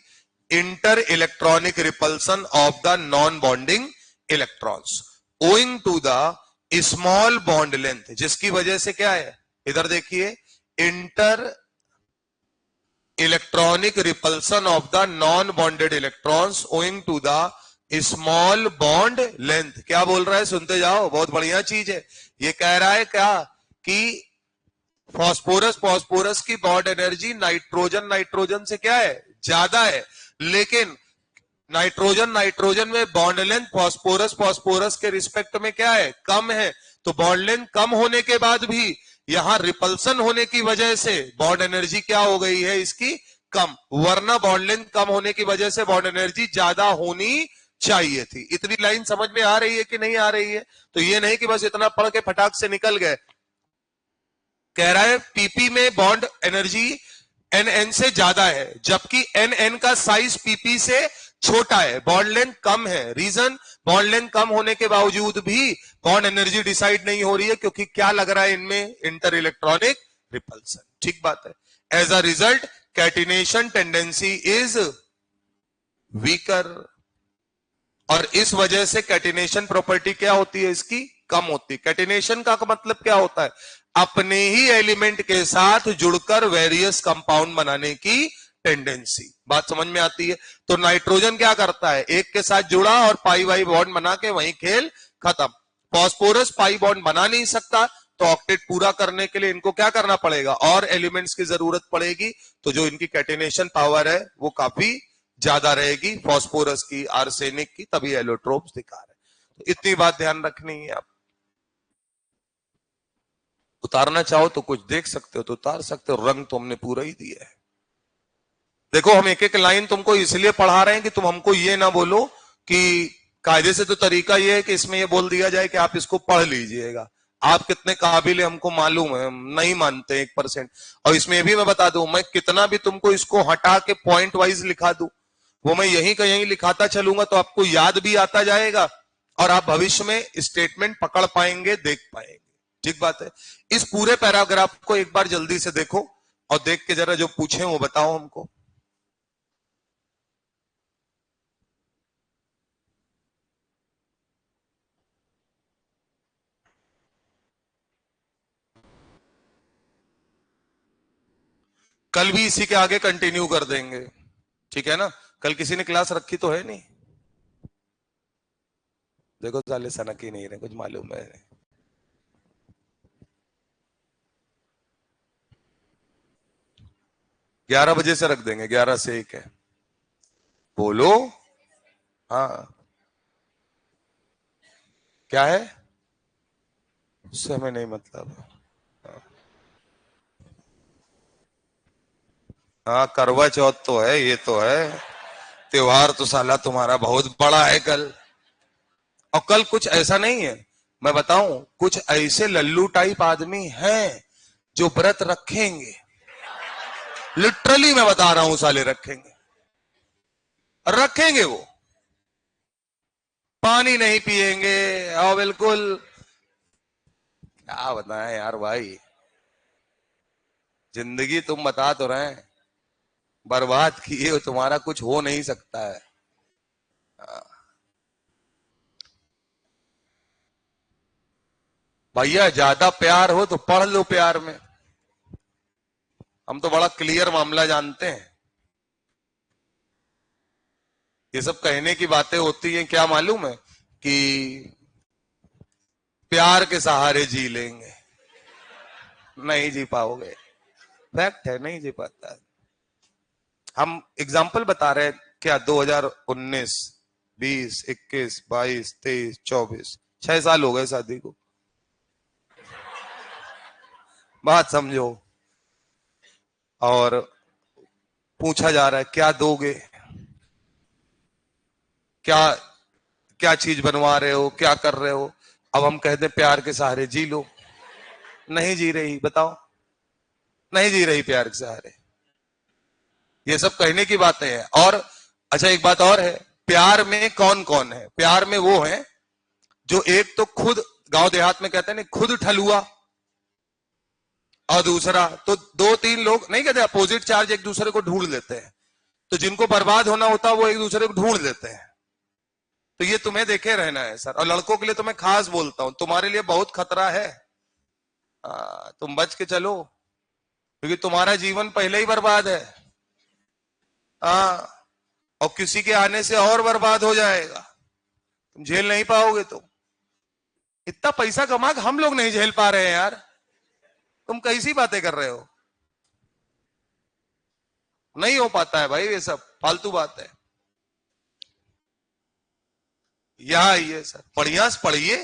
inter electronic repulsion of the non bonding electrons owing to the small bond length, जिसकी वजह से क्या है? इधर देखिए, inter electronic repulsion of the non bonded electrons owing to the small bond length. क्या बोल रहा है? सुनते जाओ, बहुत बढ़िया चीज है। ये कह रहा है क्या कि फॉस्फोरस की बॉन्ड एनर्जी नाइट्रोजन से क्या है? ज्यादा है, लेकिन नाइट्रोजन में बॉन्ड लेंथ फॉस्फोरस के रिस्पेक्ट में क्या है? कम है। तो बॉन्ड लेंथ कम होने के बाद भी यहां रिपल्सन होने की वजह से बॉन्ड एनर्जी क्या हो गई है इसकी? कम। वरना बॉन्ड लेंथ कम होने की वजह से बॉन्ड एनर्जी ज्यादा होनी चाहिए थी। इतनी लाइन समझ में आ रही है कि नहीं आ रही है? तो ये नहीं कि बस इतना पढ़ के फटाक से निकल गए। कह रहा है PP में बॉन्ड एनर्जी NN से ज्यादा है, जबकि NN का साइज PP से छोटा है, बॉन्ड लेंथ कम है। रीजन, बॉन्ड लेंथ कम होने के बावजूद भी बॉन्ड एनर्जी डिसाइड नहीं हो रही है, क्योंकि क्या लग रहा है इनमें? Inter electronic repulsion. ठीक बात है। As a result catenation tendency is weaker, और इस वजह से कैटिनेशन प्रॉपर्टी क्या होती है इसकी? कम होती है। कैटिनेशन का मतलब क्या होता है? अपने ही एलिमेंट के साथ जुड़कर वेरियस कंपाउंड बनाने की टेंडेंसी। बात समझ में आती है? तो नाइट्रोजन क्या करता है? एक के साथ जुड़ा और पाई वाई बॉन्ड बना के वहीं खेल खत्म। फॉस्फोरस पाई बॉन्ड बना नहीं सकता, तो ऑक्टेट पूरा करने के लिए इनको क्या करना पड़ेगा? और एलिमेंट्स की जरूरत पड़ेगी। तो जो इनकी कैटिनेशन पावर है वो काफी ज्यादा रहेगी फॉस्फोरस की, आर्सेनिक की, तभी एलोट्रोप्स दिखा रहे। तो इतनी बात ध्यान रखनी है। आप उतारना चाहो तो कुछ देख सकते हो तो उतार सकते हो, रंग तो हमने पूरा ही दिया है। देखो, हम एक एक लाइन तुमको इसलिए पढ़ा रहे हैं कि तुम हमको ये ना बोलो कि कायदे से तो तरीका ये है कि इसमें ये बोल दिया जाए कि आप इसको पढ़ लीजिएगा, आप कितने काबिल है हमको मालूम है, हम नहीं मानते 1%। और इसमें ये भी मैं बता दूं, मैं कितना भी तुमको इसको हटा के पॉइंट वाइज लिखा दूं, वो मैं यहीं का यहीं लिखाता चलूंगा तो आपको याद भी आता जाएगा और आप भविष्य में स्टेटमेंट पकड़ पाएंगे, देख पाएंगे। ठीक बात है। इस पूरे पैराग्राफ को एक बार जल्दी से देखो और देख के जरा जो पूछे वो बताओ हमको। कल भी इसी के आगे कंटिन्यू कर देंगे, ठीक है ना। कल किसी ने क्लास रखी तो है नहीं? देखो साले सनक ही नहीं रहे, कुछ मालूम है। 11 बजे से रख देंगे, 11 से 1 है। बोलो। हाँ क्या है, उससे हमें नहीं मतलब। हाँ करवा चौथ तो है, ये तो है, त्योहार तो साला तुम्हारा बहुत बड़ा है कल। और कल कुछ ऐसा नहीं है, मैं बताऊं, कुछ ऐसे लल्लू टाइप आदमी हैं जो व्रत रखेंगे, लिटरली मैं बता रहा हूं साले, रखेंगे रखेंगे। वो पानी नहीं पिएंगे और बिल्कुल, क्या बताएं यार भाई, जिंदगी तुम बता तो रहे हैं बर्बाद किए, तुम्हारा कुछ हो नहीं सकता है। भैया ज्यादा प्यार हो तो पढ़ लो प्यार में, हम तो बड़ा क्लियर मामला जानते हैं। ये सब कहने की बातें होती हैं, क्या मालूम है कि प्यार के सहारे जी लेंगे, नहीं जी पाओगे, फैक्ट है, नहीं जी पाता। हम एग्जाम्पल बता रहे हैं क्या, 2019, 20, 21, 22, 23, 24, 6 साल हो गए शादी को, बात समझो। और पूछा जा रहा है क्या दोगे, क्या क्या चीज बनवा रहे हो, क्या कर रहे हो। अब हम कहते हैं प्यार के सहारे जी लो, नहीं जी रही, बताओ, नहीं जी रही प्यार के सहारे। ये सब कहने की बातें हैं। और अच्छा एक बात और है, प्यार में कौन कौन है, प्यार में वो है जो एक तो खुद, गांव देहात में कहते हैं ना, खुद ठलुआ, और दूसरा तो 2-3 लोग नहीं कहते, अपोजिट चार्ज एक दूसरे को ढूंढ लेते हैं, तो जिनको बर्बाद होना होता है वो एक दूसरे को ढूंढ लेते हैं। तो ये तुम्हें देखे रहना है सर, और लड़कों के लिए तो मैं खास बोलता हूं, तुम्हारे लिए बहुत खतरा है, तुम बच के चलो, क्योंकि तुम्हारा जीवन पहले ही बर्बाद है। और किसी के आने से और बर्बाद हो जाएगा, तुम झेल नहीं पाओगे। तुम इतना पैसा कमा के हम लोग नहीं झेल पा रहे हैं यार, तुम कैसी बातें कर रहे हो, नहीं हो पाता है भाई, ये सब फालतू बात है। यह ये सर, बढ़िया से पढ़िए,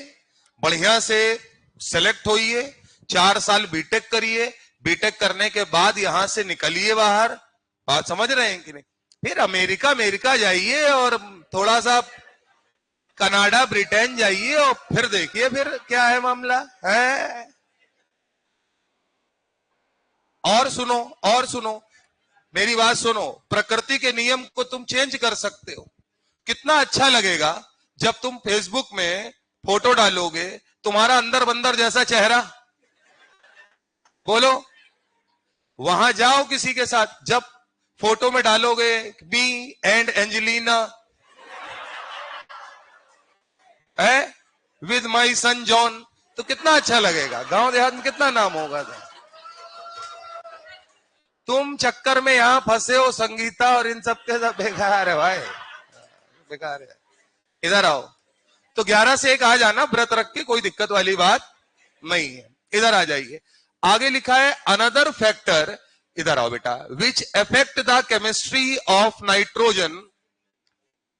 बढ़िया से सेलेक्ट होइए, 4 साल बीटेक करिए, बीटेक करने के बाद यहां से निकलिए बाहर, बात समझ रहे हैं कि नहीं, फिर अमेरिका जाइए और थोड़ा सा कनाडा ब्रिटेन जाइए और फिर देखिए फिर क्या है मामला है। और सुनो मेरी बात सुनो, प्रकृति के नियम को तुम चेंज कर सकते हो। कितना अच्छा लगेगा जब तुम फेसबुक में फोटो डालोगे, तुम्हारा अंदर बंदर जैसा चेहरा, बोलो, वहां जाओ किसी के साथ, जब फोटो में डालोगे मी एंड एंजेलिना है विद माई सन जॉन, तो कितना अच्छा लगेगा, गांव देहात में कितना नाम होगा। तुम चक्कर में यहां फंसे हो संगीता और इन सब के सब बेकार है भाई, बेकार है। इधर आओ, तो 11 से 1 आ जाना, व्रत रख के, कोई दिक्कत वाली बात नहीं है। इधर आ जाइए, आगे लिखा है अनदर फैक्टर, इधर आओ बेटा, विच affect the chemistry of nitrogen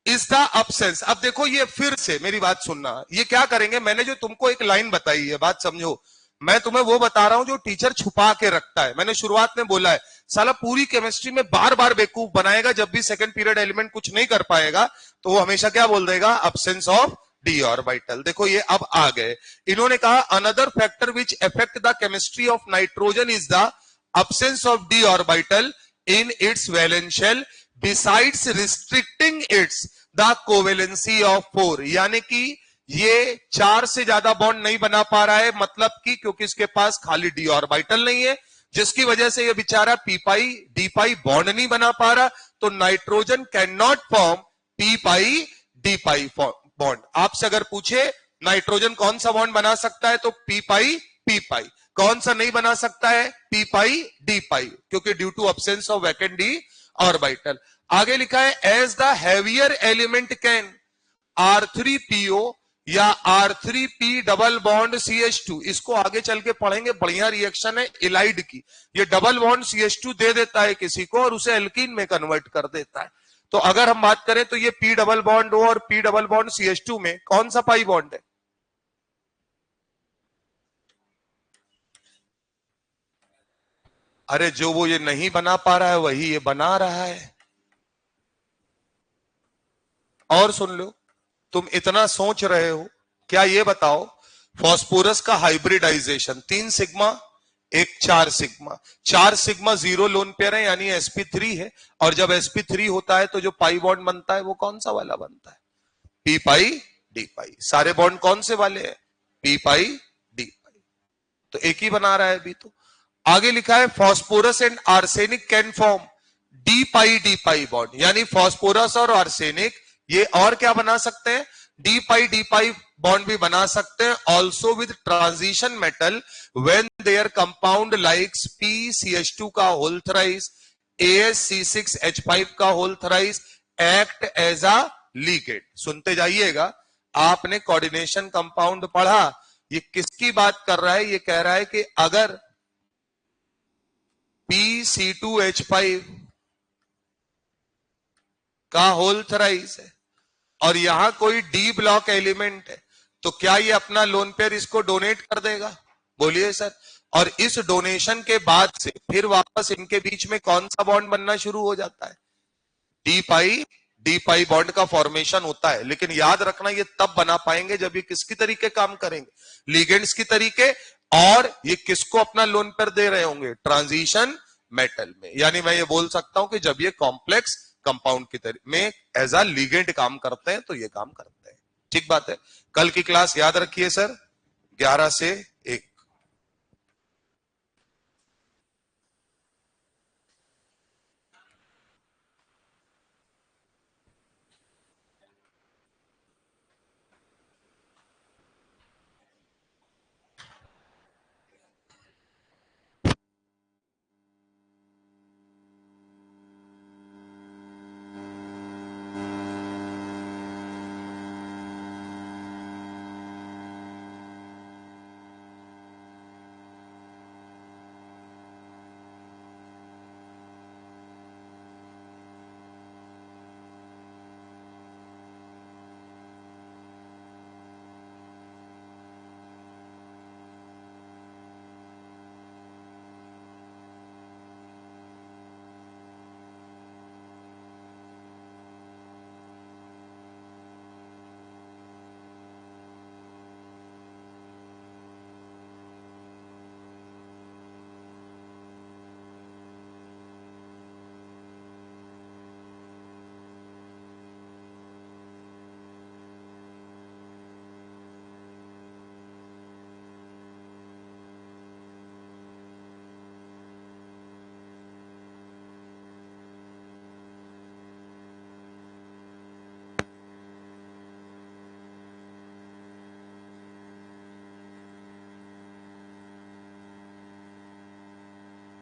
is the absence. अब देखो ये फिर से मेरी बात सुनना, ये क्या करेंगे, मैंने जो तुमको एक लाइन बताई है, बात समझो, मैं तुम्हें वो बता रहा हूं जो टीचर छुपा के रखता है। मैंने शुरुआत में बोला है, साला पूरी केमिस्ट्री में बार बार बेवकूफ बनाएगा, जब भी सेकंड पीरियड एलिमेंट कुछ नहीं कर पाएगा तो वो हमेशा क्या बोल देगा, अब्सेंस ऑफ डी ऑर्बिटल। देखो ये अब आ गए, इन्होंने कहा another factor which affect the chemistry of nitrogen is the absence of d orbital in its valence shell besides restricting its the covalency of 4। यानी कि ये 4 से ज्यादा बॉन्ड नहीं बना पा रहा है, मतलब कि क्योंकि इसके पास खाली डी ऑर्बिटल नहीं है, जिसकी वजह से ये बेचारा पी पाई डी पाई बॉन्ड नहीं बना पा रहा। तो nitrogen can not form p pi d pi bond. आपसे अगर पूछे नाइट्रोजन कौन सा बॉन्ड बना सकता है, तो पी पाई। कौन सा नहीं बना सकता है, पी पाई डी पाई, क्योंकि due to absence of vacant d orbital. आगे लिखा है as the heavier element can R3PO या R3P डबल बॉन्ड CH2, इसको आगे चल के पढ़ेंगे, बढ़िया रिएक्शन है इलाइड की। ये डबल बॉन्ड CH2 दे देता है किसी को और उसे एल्कीन में कन्वर्ट कर देता है। तो अगर हम बात करें तो ये P डबल बॉन्ड हो और P डबल बॉन्ड CH2 में कौन सा पाई बॉन्ड है? अरे जो वो ये नहीं बना पा रहा है वही ये बना रहा है। और सुन लो, तुम इतना सोच रहे हो, क्या ये बताओ फास्फोरस का hybridisation 3 sigma 4 sigma, 4 sigma 0 lone pair है यानी sp3 है, और जब sp3 होता है तो जो पाई बॉन्ड बनता है वो कौन सा वाला बनता है, p पाई d पाई। सारे बॉन्ड कौन से वाले हैं, p पाई d पाई, तो एक ही बना रहा है अभी। तो आगे लिखा है phosphorus and arsenic can form d pi bond, यानी फास्फोरस और आर्सेनिक ये और क्या बना सकते हैं, डी पाई बॉन्ड भी बना सकते हैं। Also with transition metal when there compound likes PCH2 का होल थ्राइस, AsC6H5 का whole thrice act as a ligand. सुनते जाइएगा, आपने कोऑर्डिनेशन कंपाउंड पढ़ा, ये किसकी बात कर रहा है, ये कह रहा है कि अगर PC2H5 का होल थ्राइस है और यहां कोई डी ब्लॉक एलिमेंट है, तो क्या ये अपना लोन पेयर इसको डोनेट कर देगा, बोलिए सर। और इस डोनेशन के बाद से फिर वापस इनके बीच में कौन सा बॉन्ड बनना शुरू हो जाता है, डी पाई बॉन्ड का फॉर्मेशन होता है। लेकिन याद रखना ये तब बना पाएंगे जब ये किसकी तरीके काम करेंगे, लिगेंड्स की तरीके, और ये किसको अपना लोन पेयर दे रहे होंगे, ट्रांजिशन मेटल में। यानी मैं ये बोल सकता हूं कि जब ये कॉम्प्लेक्स कंपाउंड की तरह में एज अ लिगेंड काम करते हैं तो ये काम करते हैं। ठीक बात है। कल की क्लास याद रखिए सर, 11 से 1।